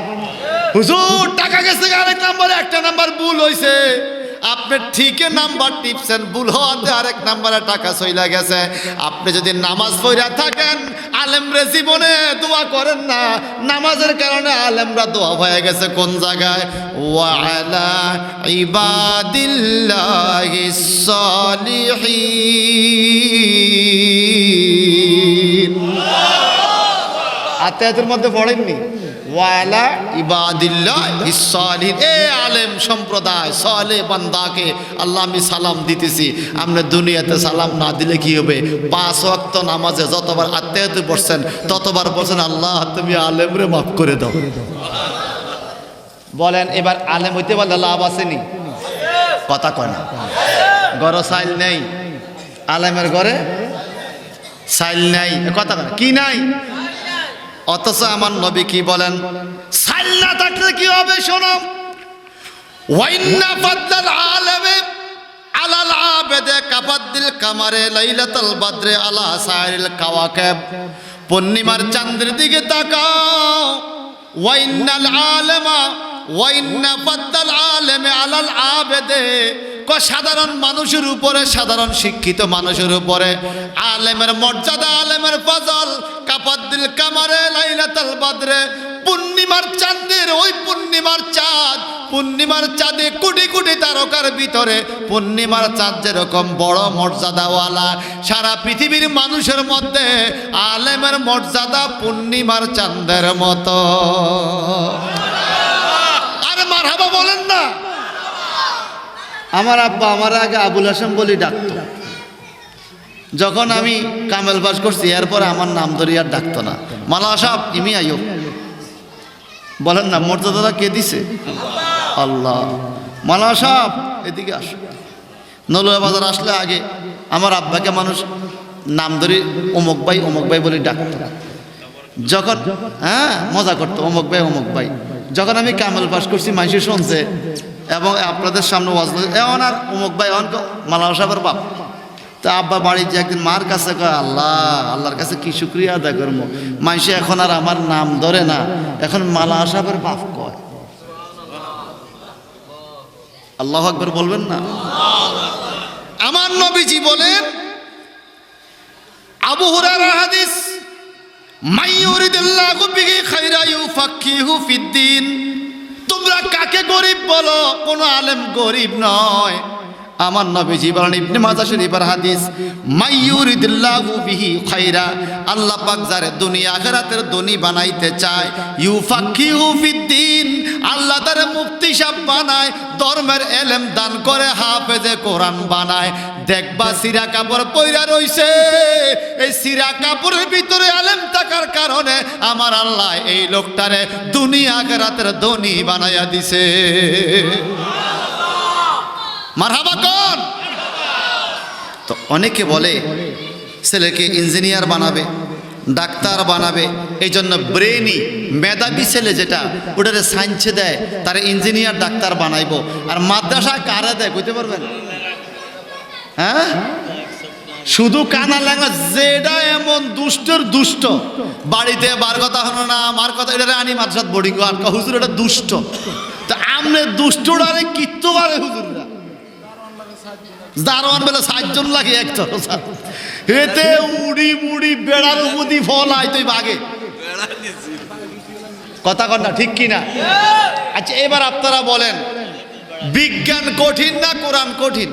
হুজুর, টাকা গেছে গা আরেক নম্বরে, একটা নাম্বার ভুল হয়েছে। আপনি ঠিকই নাম্বার টিপছেন, ভুল হওয়াতে আরেক নাম্বারে টাকা চইলা গেছে। আপনি যদি নামাজ পড়া থাকেন, আলেমরে জীবনে দোয়া করেন না, নামাজের কারণে আলেমরা দোয়া হয়ে গেছে কোন জায়গায়? ওয়া আলা ইবাদিল্লাহিস সালিহিন। আয়াতের মধ্যে পড়েননি ওয়ালা ইবাদিল্লাহিস সালিহিন। এ আলেম সম্প্রদায় সালেহ বান্দাকে আল্লাহ আমি সালাম দিতেছি। আপনি দুনিয়াতে সালাম না দিলে কি হবে? 5 ওয়াক্ত নামাজে যতবার আত্মীয়তে পড়ছেন ততবার বলছেন আল্লাহ তুমি আলেমরে মাফ করে দাও। বলেন এবার আলেম হইতে বলে লাভ আসেনি? কথা কয় না। ঘরে সাইল নেই, আলেমের ঘরে সাইল নাই। কথা কয় কি নাই? অথচ আমার নবী কি বলেন? সাইল না থাকলে কি হবে শোনো। ওয়াইন্না ফাদলাল আলামে আলাল আবেদে কাফাদ্দিল কামারে লাইলাতুল বদরে আলা সাইরিল কাওয়াকিব। পূর্ণিমার চাঁদের দিকে তাকাও। ওয়াইন্নাল আলামা ওয়াইন্না ফাদলাল আলামে আলাল আবেদে, সাধারণ মানুষের উপরে, সাধারণ শিক্ষিত মানুষের উপরে আলেমের মর্যাদা, আলেমের ফজল কাফাদ্দিল কামারে লাইলাতুল বদরে। পূর্ণিমার চাঁদের, ওই পূর্ণিমার চাঁদ, পূর্ণিমার চাঁদে কোটি কোটি তারকার ভিতরে পূর্ণিমার চাঁদ যেরকম বড় মর্যাদাওয়ালা, সারা পৃথিবীর মানুষের মধ্যে আলেমের মর্যাদা পূর্ণিমার চাঁদের মতো। আরে মারহাবা বলেন না। আমার আব্বা আমার আগে আবুল হাসেম বলি ডাকতো। যখন আমি কামেল পাস করছি এরপরে আমার নাম ধরে আর ডাকতো না। মালা সাহেব ইমি আইও, বলেন না মর্যাদাটা কে দিছে? আল্লাহ। মালা সাহেব এদিকে আস। নলুয়া বাজার আসলে আগে আমার আব্বাকে মানুষ নাম ধরে অমুক ভাই বলে ডাকতো। যখন মজা করতো অমুক ভাই। যখন আমি কামেল পাস করছি মানুষ শুনছে এবং আপনাদের সামনে ওয়াজ এমন আর অমুক ভাই মালা সাহেবের বাপ। তা আব্বা বাড়িতে একদিন মার কাছে কয় আল্লাহর কাছে কি শুকরিয়া আদায় করবো, মানুষে এখন আর আমার নাম ধরে না, এখন মালা সাহেবের বাপ কয়। আল্লাহু আকবার বলবেন না। আমার নবীজি বলেন, আবু হুরায়রার হাদিস, মাইয়ুরিদুল্লাহু বিহি খায়রা ইউফাক্কিহু ফিদ্দিন। তোমরা কাকে গরিব বলো? কোনো আলেম গরিব নয়। আমার নবীজি বলেন, ইবনে মাজাহ শরীফের হাদিস, মাইয়ুরিদিল্লাহু বিহি খায়রা, আল্লাহ পাক যারে দুনিয়া আখিরাতের ধনী বানাইতে চায়, ইউফাক্কিহু ফিদ্দিন, আল্লাহ তারে মুফতি সাহেব বানায়, ধর্মের এলেম দান করে, হাফেজে কোরআন বানায়। দেখবা সিরা কাপড় পইরা রইছে, এই সিরা কাপড়ের ভিতরে এলেম থাকার কারণে আমার আল্লাহ এই লোকটারে দুনিয়া আখিরাতের ধনী বানায়া দিছে। মারহাবা কোন? তো অনেকে বলে ছেলেকে ইঞ্জিনিয়ার বানাবে, ডাক্তার বানাবে, এই জন্য ব্রেনি মেধাবী ছেলে যেটা ওটারে সায়েন্সে দেয়, তার ইঞ্জিনিয়ার ডাক্তার বানাইবো। আর মাদ্রাসা কারে দেয় বুঝতে পারবেন? হ্যাঁ, শুধু কানা লাগা, যেটা এমন দুষ্টর দুষ্ট, বাড়িতে বার কথা হলো না, আমার কথা এটা আনি মাদ্রাসাত বোর্ডিং, আর হুজুর এটা দুষ্ট। তা আমনে দুষ্টটারে কিত্তু পারে হুজুররা, দারোয়ান বেলা 7 জন লাগে একটা, এতে উড়ি মুড়ি বেড়ার উপদি ফল আয় তুই বাগে কথা কর না, ঠিক কিনা? আচ্ছা এবার আপনারা বলেন, বিজ্ঞান কঠিন না কোরআন কঠিন?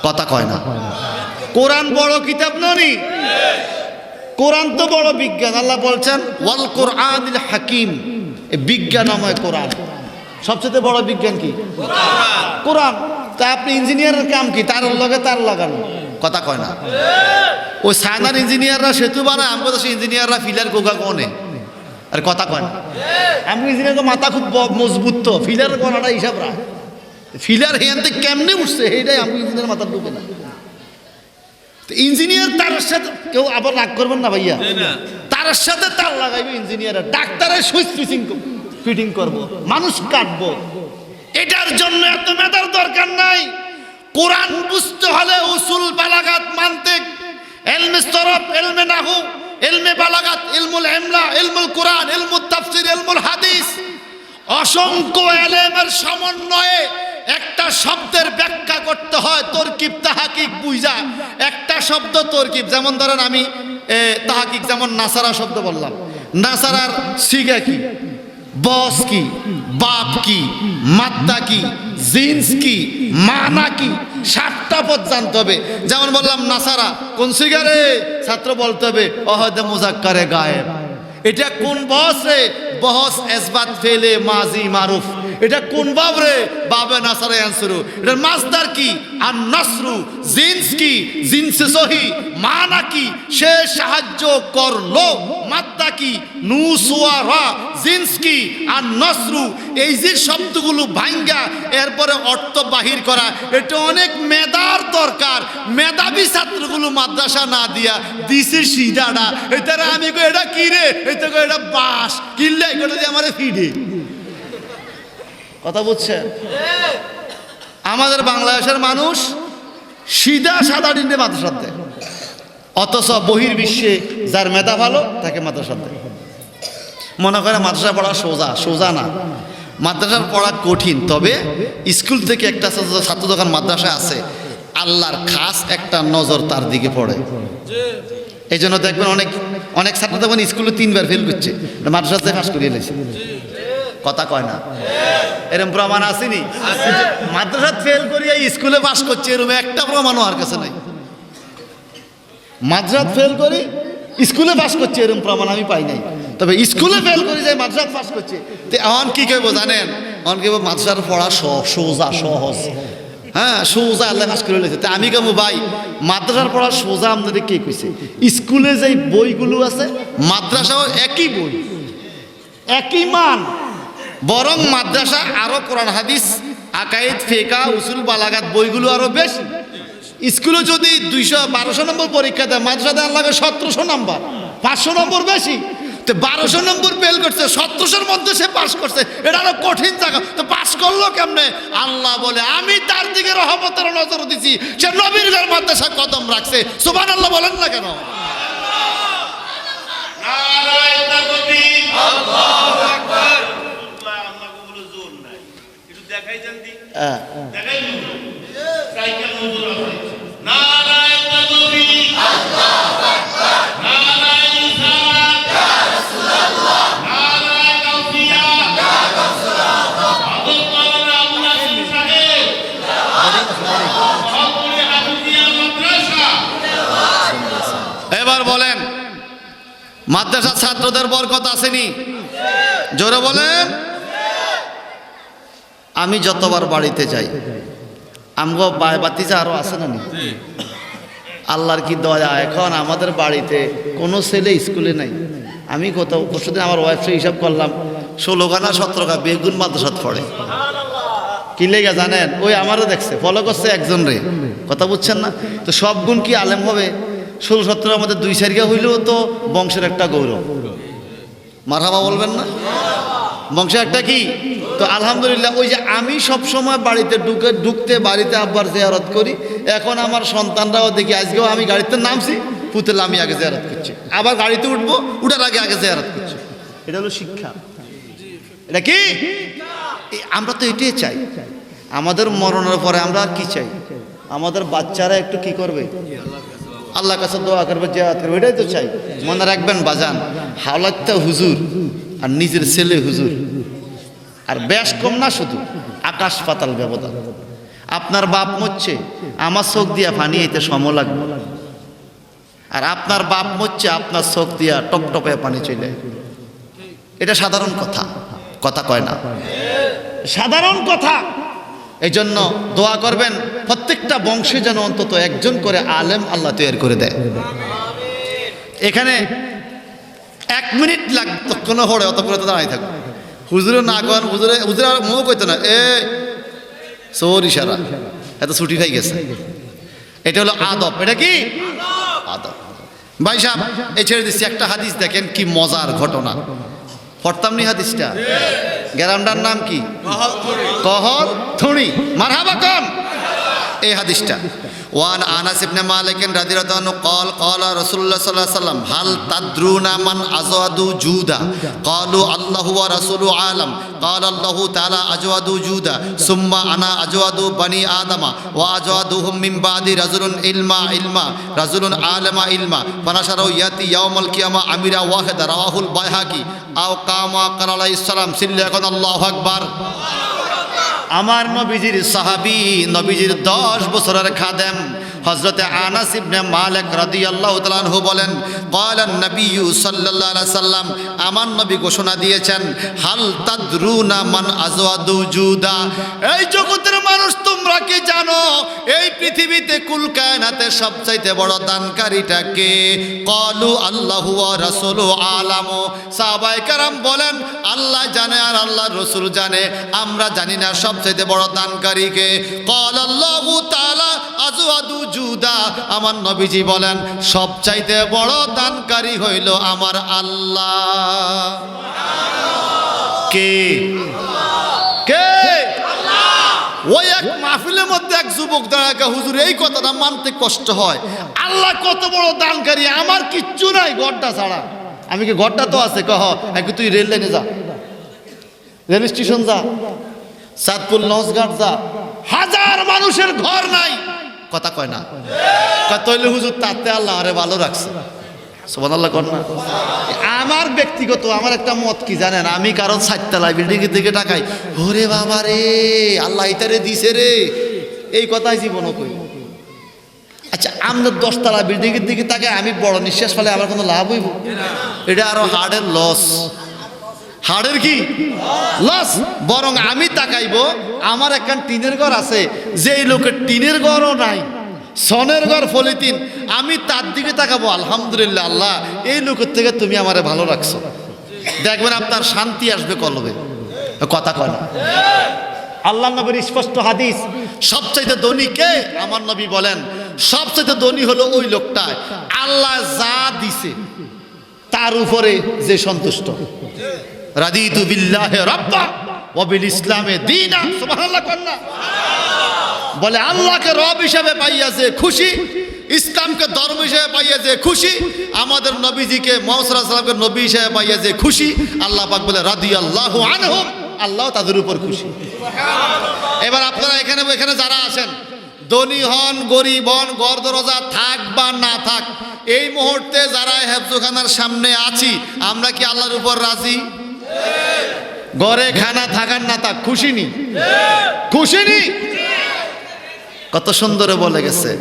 কথা কয় না। কোরআন বড় কিতাব ননি? কোরআন তো বড় বিজ্ঞান। আল্লাহ বলছেন ওয়াল কোরআনিল হাকিম, বিজ্ঞানময় কোরআন। সবচেয়ে বড় বিজ্ঞান কি? কোরআন। তা আপনি ইঞ্জিনিয়ারের কাম কি? তার লগে তার লাগানো, কথা কয় না। ওই সায়নার ইঞ্জিনিয়াররা সেতু বানায়, আমি বলছি ইঞ্জিনিয়াররা ফিলার গোগা কোনে, আর কথা কয় না। আমি ইঞ্জিনিয়ার মাথা খুব মজবুত, তো ফিলার কোনাটা হিসাব রাখ, ফিলার হেয়ানতে কেমনে উঠছে এইটাই আমি ইঞ্জিনিয়ার মাথা ঢুকে না। ইঞ্জিনিয়ার তার সাথে কেউ আবার রাগ করবেন না ভাইয়া, তার সাথে তার লাগাইবে ইঞ্জিনিয়ার, ডাক্তারের সুইচ ফিটিং করবো, মানুষ কাটবো। এটার জন্য এত মেধার দরকার নাই। কোরআন বুঝতে হলে উসুল বালাগাত মানতিক, ইলমে সরফ, ইলমে নাহু, ইলমে বালাগাত, ইলমুল ইমলা, ইলমুল কোরআন, ইলমুত তাফসীর, ইলমুল হাদিস, অসংখ্য ইলমের সমন্বয়ে একটা শব্দের ব্যাখ্যা করতে হয়। তরকিব তাহাকিক বুঝা, একটা শব্দ তরকিব, যেমন ধরেন আমি তাহাকিক, যেমন নাসারা শব্দ বললাম, নাসারার সিগা কি, বস কি, বাপ কি, মাদ্দা কি, জিন্স কি, মানা কি, 7টা পদ জানতে হবে। যেমন বললাম নাসারা কোন সিগারে, ছাত্র বলতে হবে অহদ মুজাক্কারে গায়েব। এটা কোন বস রে? বহস ইসবাত ফেলে মাজি মারুফ। এটা কোন বাব রে? বাবে নাসারে আনসুরু। এটার মাসদার কি? আন নাসরু। জিন্স কি? জিনসে সহি। মানা কি? সে সাহায্য করলো। মাদ্দা কি? নুসওয়ারা। জিন্স কি? আন নাসরু। এই যে শব্দগুলো ভাঙ্গা এরপরে অর্থ বাহির করা, এটা অনেক মেধার দরকার। মেধাবী ছাত্রগুলো মাদ্রাসা না দিয়া দিছে সিধাটা, এটারে আমি কই এটা কি রে, এটা কই এটা বাস কিল্লে, এটা দিয়ে আমারে ফিডে। কথা বুঝছেন? আমাদের বাংলাদেশের মানুষ সিধা সাদা ডিন্ডে মাদ্রাসাতে দেয়, অথচ বহির্বিশ্বে যার মেধা ভালো তাকে মাদ্রাসাতে দেয়। মনে করে মাদ্রাসা পড়া সোজা, সোজা না, মাদ্রাসার পড়া কঠিন। তবে স্কুল থেকে একটা ছাত্র যখন মাদ্রাসায় আছে, আল্লাহর খাস একটা নজর তার দিকে পড়ে। এই জন্য দেখবেন অনেক অনেক ছাত্র তখন স্কুলে 3বার ফেল করছে, মাদ্রাসাতে পাস করিয়ে নিয়েছে। কথা কয় না? এরকম প্রমাণ আসেনি? মাদ্রাসা ফেল করিয়া স্কুলে পাস করছে, এরকম একটা প্রমাণও আর কাছে নাই। মাদ্রাসা ফেল করি স্কুলে পাস করছে, এরকম প্রমাণ আমি পাই নাই। তবে স্কুলে ফেল করে যায় মাদ্রাসা পাস করছে, তো এখন কি কইব জানেন? এখন কেবল মাদ্রাসার পড়া সোজা, সহজ। হ্যাঁ, সোজা আল্লাহ পাস করে লেছে। আমি কেমন ভাই, মাদ্রাসার পড়া সোজা আপনাদের কে কইছে? স্কুলে যে বইগুলো আছে, মাদ্রাসাও একই বই, একই মান, বরং মাদ্রাসা আরো কোরআন হাদিস, আকায়েদ, ফিকহ, উসুল বালাগাত বইগুলো আরো বেশি। স্কুলে যদি 200-1200 নম্বর পরীক্ষা দেয়, মাদ্রাসা দেওয়ার লাগে 1700 নম্বর, 500 নম্বর বেশি। তো 1200 নম্বর ফেল করছে, 1700-র মধ্যে সে পাস করছে, এটা আরো কঠিন জায়গা। তো পাস করলো কেমনে? আল্লাহ বলে আমি তার দিকে রহমতের নজর দিছি, সে নবীর ঘর মাদ্রাসা কদম রাখছে। সুবহানাল্লাহ বলেন না কেন? নারায়ে তাকবীর, আল্লাহু আকবার। আল্লাহ কবুল জোর নাই, একটু দেখাই দেন দি, দেখাই সাইকেল নজর আছে। নারায়ে তাকবীর, আল্লাহু আকবার। নারায়ে ইসলাম, ইয়া রাসূলুল্লাহ। নারায়ে তাওফিয়া, ইয়া রাসূলুল্লাহ। আল্লাহ আল্লাহ সাহেব মাদ্রাসার ছাত্রদের বরকত আসেনি? জোরে বলেন। আমি যতবার বাড়িতে যাই, আমগো বাতিজা আরো আছে না? আল্লাহর কি দয়া, এখন আমাদের বাড়িতে কোনো ছেলে স্কুলে নাই। আমি কোথাও পরশুদিন আমার ওয়াইফে হিসাব করলাম, 16 না 17 বেগুন মাদ্রাসাত পড়ে। কি লেগে জানেন? ওই আমারও দেখছে, ফলো করছে একজন রে। কথা বুঝছেন না? তো সব গুণ কি আলেম হবে? 16-17 আমাদের 2-4 হইলেও তো বংশের একটা গৌরব। মারহাবা বলবেন না? বংশের একটা কি তো আলহামদুলিল্লাহ। ওই যে আমি সব সময় বাড়িতে ঢুকতে বাড়িতে আব্বার জিয়ারত করি, এখন আমার সন্তানরাও দেখি, আজকেও আমি গাড়িতে নামছি, পুতেল আমি আগে জিয়ারত করছি, আবার গাড়িতে উঠবো, উঠার আগে আগে জিয়ারত করছি। এটা হলো শিক্ষা। এটা কি? আমরা তো এটাই চাই। আমাদের মরণের পরে আমরা আর কি চাই? আমাদের বাচ্চারা একটু কি করবে? আল্লাহর কাছে দোয়া করবে, জিয়ারত করবে, এটাই তো চাই। মনে রাখবেন বাজান, হাওলাতটা হুজুর আর নিজের ছেলে হুজুর, আর বেশ কম না, শুধু আকাশ পাতাল ব্যবধান। আপনার বাপ মরছে, আমার চোখ দিয়া পানি এতে সময় লাগবে, আর আপনার বাপ মরছে, আপনার চোখ দিয়া টপটপে পানি চলে। এটা সাধারণ কথা, কথা কয় না, সাধারণ কথা। এই জন্য দোয়া করবেন প্রত্যেকটা বংশে যেন অন্তত একজন করে আলেম আল্লাহ তৈরি করে দেয়। এখানে 1 মিনিট লাগতো কোনো হড়ে, অত করে তো দাঁড়াই থাকো। হুজুরে না কন, হুজুরে মুখ কইতো না, এ সোর ইশারা, এত ছুটি খাই গেছে। এটা হলো আদব। এটা কি আদব? ভাই সাহেব, এই ছেড়ে দিচ্ছি, একটা হাদিস দেখেন কি মজার ঘটনা। পড়তাম নি হাদিসটা? গ্রামটার নাম কি? কহল থুনি। মারহাবা কোন? এই হাদিসটা ওয়ান আনাস ইবনে মালিক রাদিয়াল্লাহু আনহু قال قال رسول الله صلى الله عليه وسلم هل تدرون من أجود جودا قالوا الله ورسوله عالم قال الله تعالى أجود جودا ثم أنا أجود بني آدم وأجودهم من بعد رجل علما رجل عالم علما فنشر يأتي يوم القيامة أميرا واحد رواه البيهقي أو كما قال عليه السلام سلكنا الله أكبر। আমার নবীজির সাহাবী, নবীজির 10 বছরের খাদেম হযরতে আনাস ইবনে মালিক রাদিয়াল্লাহু তাআলা আনহু বলেন, ক্বালান নবী সাল্লাল্লাহু আলাইহি সাল্লাম, আমার নবী ঘোষণা দিয়েছেন, হাল তাদরুনা মান আজওয়াদু জুদা, এই জগতের মানুষ তোমরা কি জানো এই পৃথিবীতে কুল কায়নাতে সবচাইতে বড় দানকারীটা কে? ক্বালু আল্লাহু ওয়া রাসূলুহু আলামু। সাহাবায়ে কেরাম বলেন, আল্লাহ জানে আর আল্লাহর রাসূল জানে, আমরা জানি না সবচাইতে বড় দানকারী কে। ক্বাল আল্লাহু তাআলা আজওয়াদু জুদা, আমার নবীজি বলেন সবচাইতে বড় দানকারী হইল আমার আল্লাহ। কে? কে? ওই এক মাহফিলের মধ্যে এক যুবক দাঁড়ায়, হুজুর এই কথাটা মানতে কষ্ট হয়, আল্লাহ কত বড় দানকারী, আমার কিচ্ছু নাই ঘরটা ছাড়া। আমি কি ঘরটা তো আছে, কহ একটু তুই রেল লাইনে যা, রেল স্টেশন যা, চাঁদপুর লঞ্চঘাট যা, হাজার মানুষের ঘর নাই, কথা কয় না। তৈলে হুজুর তাতে আল্লাহ আরে ভালো রাখছে, সুবহানাল্লাহ কর না। আমার ব্যক্তিগত আমার একটা মত কি জানেন, আমি কারণ 7 তলা বিল্ডিং এর দিকে তাকাই, ওরে বাবা রে আল্লাহ ইতারে দিছে রে, এই কথাই জীবনও কই। আচ্ছা, আমরা 10 তলা বিল্ডিং এর দিকে তাকাই, আমি বড় নিঃশ্বাস ফেলে, আমার কোনো লাভ হইব? এটা আরো হার্ডের লস। হাড়ের কি লস? বরং আমি তাকাইবো, আমার একখান টিনের ঘর আছে, যেই লোকের টিনের ঘরও নাই, সনের ঘর পলিথিন, আমি তার দিকে তাকাবো, আলহামদুলিল্লাহ আল্লাহ এই লোকের থেকে তুমি আমারে ভালো রাখছো। দেখবেন আপনার শান্তি আসবে কলবে, কথা কয় না। আল্লাহ নবীর স্পষ্ট হাদিস, সবচাইতে ধনী কে? আমার নবী বলেন সবচাইতে ধনী হলো ওই লোকটা আল্লাহ যা দিছে তার উপরে যে সন্তুষ্ট। রাদিতু বিল্লাহি রাব্বা ওয়া বিল ইসলামে দীনা, সুবহানাল্লাহ কন্না। বলে আল্লাহকে রব হিসেবে পাইয়া যে খুশি, ইসলামকে ধর্ম হিসেবে পাইয়া যে খুশি, আমাদের নবীজিকে মুহাম্মদ সাল্লাল্লাহু আলাইহি ওয়াসাল্লামকে নবী হিসেবে পাইয়া যে খুশি, আল্লাহ পাক বলে রাদিয়াল্লাহু আনহুম, আল্লাহ তাদের উপর খুশি। এবার আপনারা এখানে যারা আছেন, ধনী হন গরিব হন, ঘর দরজা থাক বা না থাক, এই মুহূর্তে যারা হেফজখানার সামনে আছি, আমরা কি আল্লাহর উপর রাজি? ঘরে খানা থাকার না থাক, খুশি নি? খুশি নি? কত সুন্দর বলে গেছে,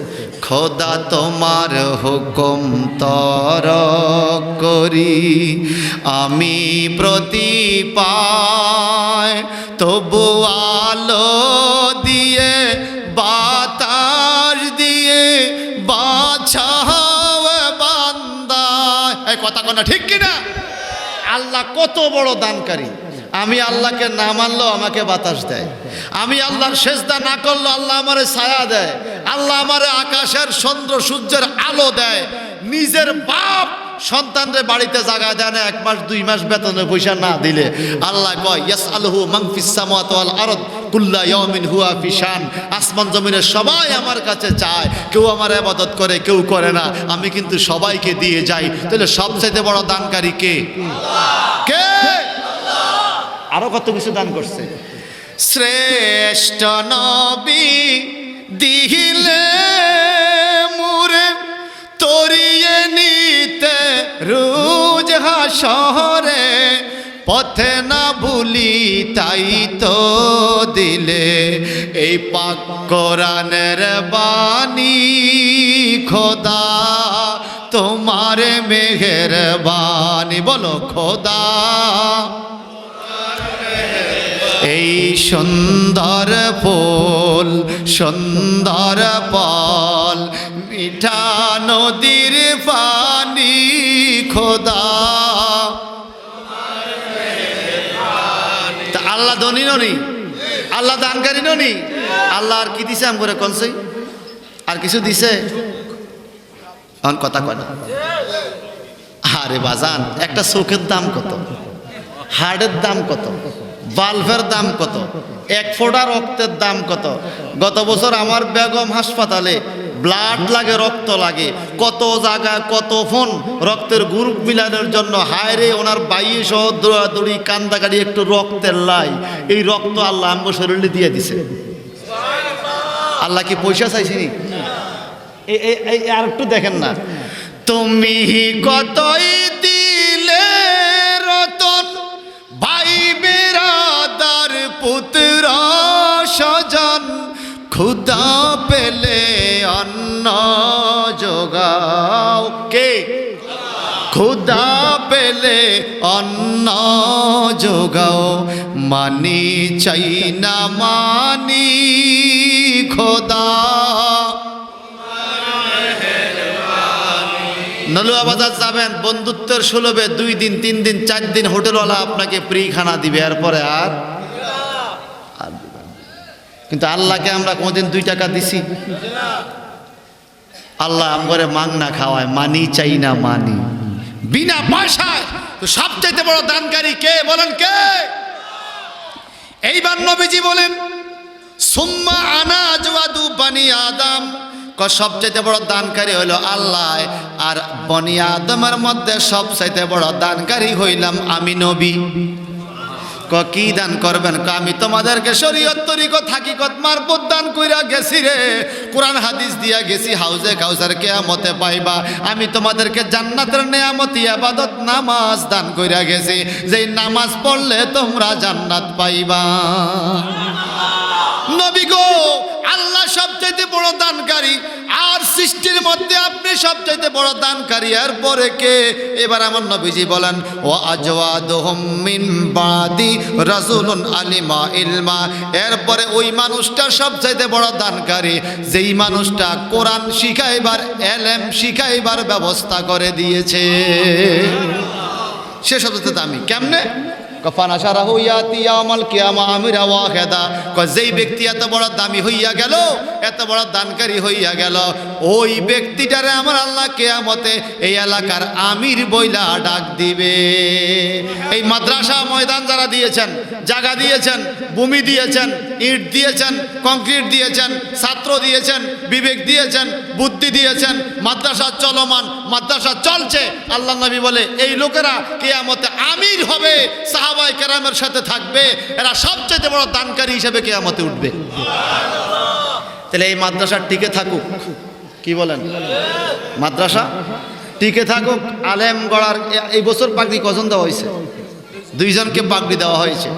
খোদা তোমার হুকুম তরক করি, আমি প্রতিপায় তবু আলো দিয়ে বাতাস দিয়ে বাঁচাও বান্দা। এই কথা কোনা ঠিক কিনা? আল্লাহ কত বড় দানকারী। আমি আল্লাহকে না মানলেও আমাকে বাতাস দেয়, আমি আল্লাহর সেজদা না করলেও আল্লাহ আমারে ছায়া দেয়, আল্লাহ আমারে আকাশের চন্দ্র সূর্যের আলো দেয়। নিজের বাপ সন্তানরে বাড়িতে জায়গা দেয় না, 1 মাস 2 মাস বেতনে পয়সা না দিলে। আল্লাহ কয় ইয়াসআলুহু মান ফিস সামাওয়াতি ওয়াল আরদ কুল্লা ইয়াউমিন হুয়া ফি শান। আসমান জমিনের সবাই আমার কাছে চায়, কেউ আমার ইবাদত করে কেউ করে না, আমি কিন্তু সবাইকে দিয়ে যাই। তাহলে সবচেয়ে বড় দানকারী কে? কে? আরো কত কিছু দান করছে। শ্রেষ্ঠ নবী দিলে মুরে তরিয়ে নিতে রোজ হাসরে, পথে না ভুলি তাই তো দিলে এই পাক কোরআনের বাণী। খোদা তোমার মেহেরবানি, বলো খোদা এই সুন্দর ফুল সুন্দর ফল মিঠা নদীর পানি। খোদা তা আল্লাহ ধনী ননি, আল্লাহ দানকারী ননি। আল্লাহ আর কি দিছে আমগরে কোনছে? আর কিছু দিছে? অন কথা কয় না। আরে বাজান, একটা চোখের দাম কত, হার্টের দাম কত, বাল্বের দাম কত, 1 ফোঁটা রক্তের দাম কত। গত বছর আমার বেগম হাসপাতালে ব্লাড লাগে, রক্ত লাগে, কত জায়গায় কত ফোন রক্তের গ্রুপ মিলানোর জন্য। হায় রে, ওনার বাইয়ে সহ দৌড়াদৌড়ি কান্দাকাড়ি একটু রক্তের লাই। এই রক্ত আল্লাহ আমার শরীরে দিয়ে দিছে। আল্লাহ কি পয়সা চাইছিনি? আর একটু দেখেন না, তুমি কতই দিলে রতন ভাই বেরাদার পুত্র স্বজন, ক্ষুধা পেলে অন্ন যোগাও। কে? ক্ষুধা পেলে অন্ন যোগাও, মানি চাই না মানি খোদা। নলুয়া বাজার যাবেন, বন্ধুত্বের সুলভে 2 দিন 3 দিন 4 দিন হোটেলওয়ালা আপনাকে ফ্রি খানা দিবে, এরপরে আর কিন্তু আল্লাহকে আমরা কোনদিন 2 টাকা দিছি? আল্লাহ আমগরে মাংনা খাওয়ায়, মানি চাই না মানি, বিনা পয়সায়। তো সবচেয়ে বড় দানকারী কে বলেন? কে? এইবার নবীজি বলেন সুম্মা আনা আজওয়াদু বানি আদম। সবচাইতে বড় দানকারী হইল আল্লাহ, আর বনি আদমের মধ্যে সবচাইতে বড় দানকারী হইলাম আমি নবী। কি দান করবেন? আমি তোমাদেরকে শরীয়ত তরিকত হাকিকত মারফত দান কইরা গেছি রে, কোরআন হাদিস দিয়া গেছি। হাউজে কাউসার কিয়ামতে পাইবা। আমি তোমাদেরকে জান্নাতের নিয়ামত ইবাদত নামাজ দান কইরা গেছি, যেই নামাজ পড়লে তোমরা জান্নাত পাইবা। নবী গো, আল্লাহ সবচাইতে বড় দানকারী, আর সৃষ্টির মধ্যে আপনি সবচাইতে বড় দানকারী। এরপরে কে? এবার আমার নবীজি বলেন ওয়া আজওয়াদুহুম মিন বাদি রাসূলুন আলিমা ইলমা। এরপরে ওই মানুষটা সবচাইতে বড় দানকারী, যেই মানুষটা কোরআন শিখাইবার, এলেম শিখাইবার ব্যবস্থা করে দিয়েছে। সে সবচেয়ে দামি। কেমনে? যেই ব্যক্তি এত বড় দামি হইয়া গেল, এত বড় দানকারী হইয়া গেল, ওই ব্যক্তিটারে আমার আল্লাহ কিয়ামতে এই এলাকার আমির বইলা ডাক দিবে। এই মাদ্রাসা ময়দান যারা দিয়েছেন, জায়গা দিয়েছেন, ভূমি দিয়েছেন, ইট দিয়েছেন, কংক্রিট দিয়েছেন, ছাত্র দিয়েছেন, বিবেক দিয়েছেন, বুদ্ধি দিয়েছেন, মাদ্রাসা চলমান, মাদ্রাসা চলছে। আল্লাহ নবী বলে এই লোকেরা কিয়ামতে আমির হবে, সাহাবায়ে কেরামের সাথে থাকবে, এরা সবচেয়ে বড় দানকারী হিসেবে কিয়ামতে উঠবে। তাহলে এই মাদ্রাসা টিকে থাকুক, কি বলেন? মাদ্রাসা টিকে থাকুক, আলেম গড়ার। এই বছর পাগড়ি কজন দেওয়া হয়েছে? 2 জনকে পাগড়ি দেওয়া হয়েছে।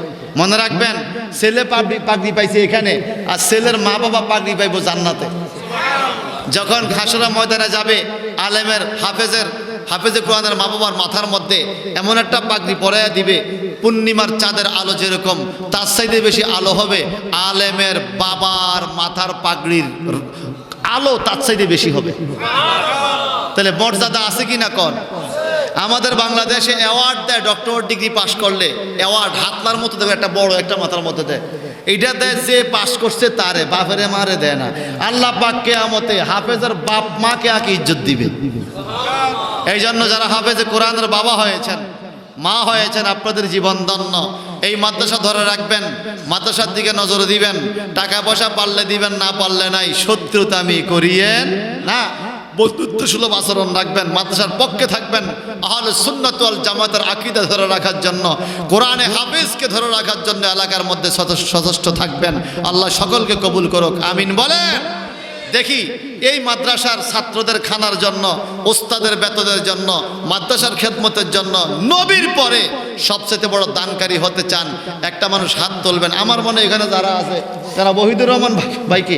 মনে রাখবেন, ছেলে পাগড়ি পাইছে এখানে, আর ছেলের মা বাবা পাগড়ি পাইব জান্নাতে। যখন হাসরের ময়দানে যাবে আলেমের হাফেজে কোরআনের মা বাবার মাথার মধ্যে এমন একটা পাগড়ি পরাইয়া দিবে, পূর্ণিমার চাঁদের আলো যেরকম তার চাইতে বেশি আলো হবে, আলেমের বাবার মাথার পাগড়ির আলো তার চাইতে বেশি হবে। তাহলে মর্যাদা আছে কি না কন? আমাদের বাংলাদেশে অ্যাওয়ার্ড দেয় ডক্টর ডিগ্রি পাশ করলে, অ্যাওয়ার্ড হাতলার মতো দেবে, একটা বড় একটা মাথার মধ্যে দেয়, এইটা দেয় যে পাশ করছে তারে, বাপেরে মারে দেয় না। আল্লাহ পাক কিয়ামতে হাফেজের বাপ মাকে আগে ইজ্জত দিবে। এই জন্য যারা হাফেজে কোরআনের বাবা হয়েছেন, মা হয়েছেন, আপনাদের জীবন ধন্য। এই মাদ্রাসা ধরে রাখবেন, মাদ্রাসার দিকে নজর দিবেন, টাকা পয়সা পারলে দিবেন, না পারলে নাই, শত্রুতামি করিয়েন না, বন্ধুত্ব সুলভ আচরণ রাখবেন, মাদ্রাসার পক্ষে থাকবেন, আহলে সুন্নাত ওয়াল জামাতের আকীদা ধরে রাখার জন্য, কোরআনে হাফেজকে ধরে রাখার জন্য এলাকার মধ্যে সচেষ্ট থাকবেন। আল্লাহ সকলকে কবুল করুক, আমিন বলেন। দেখি এই মাদ্রাসার ছাত্রদের খানার জন্য, ওস্তাদের বেতনের জন্য, মাদ্রাসার খেদমতের জন্য নবীর পরে সবচেয়ে বড় দানকারী হতে চান, একটা মানুষ হাত তুলবেন। আমার মনে এখানে যারা আছে, যারা ওহিদুর রহমান ভাইকে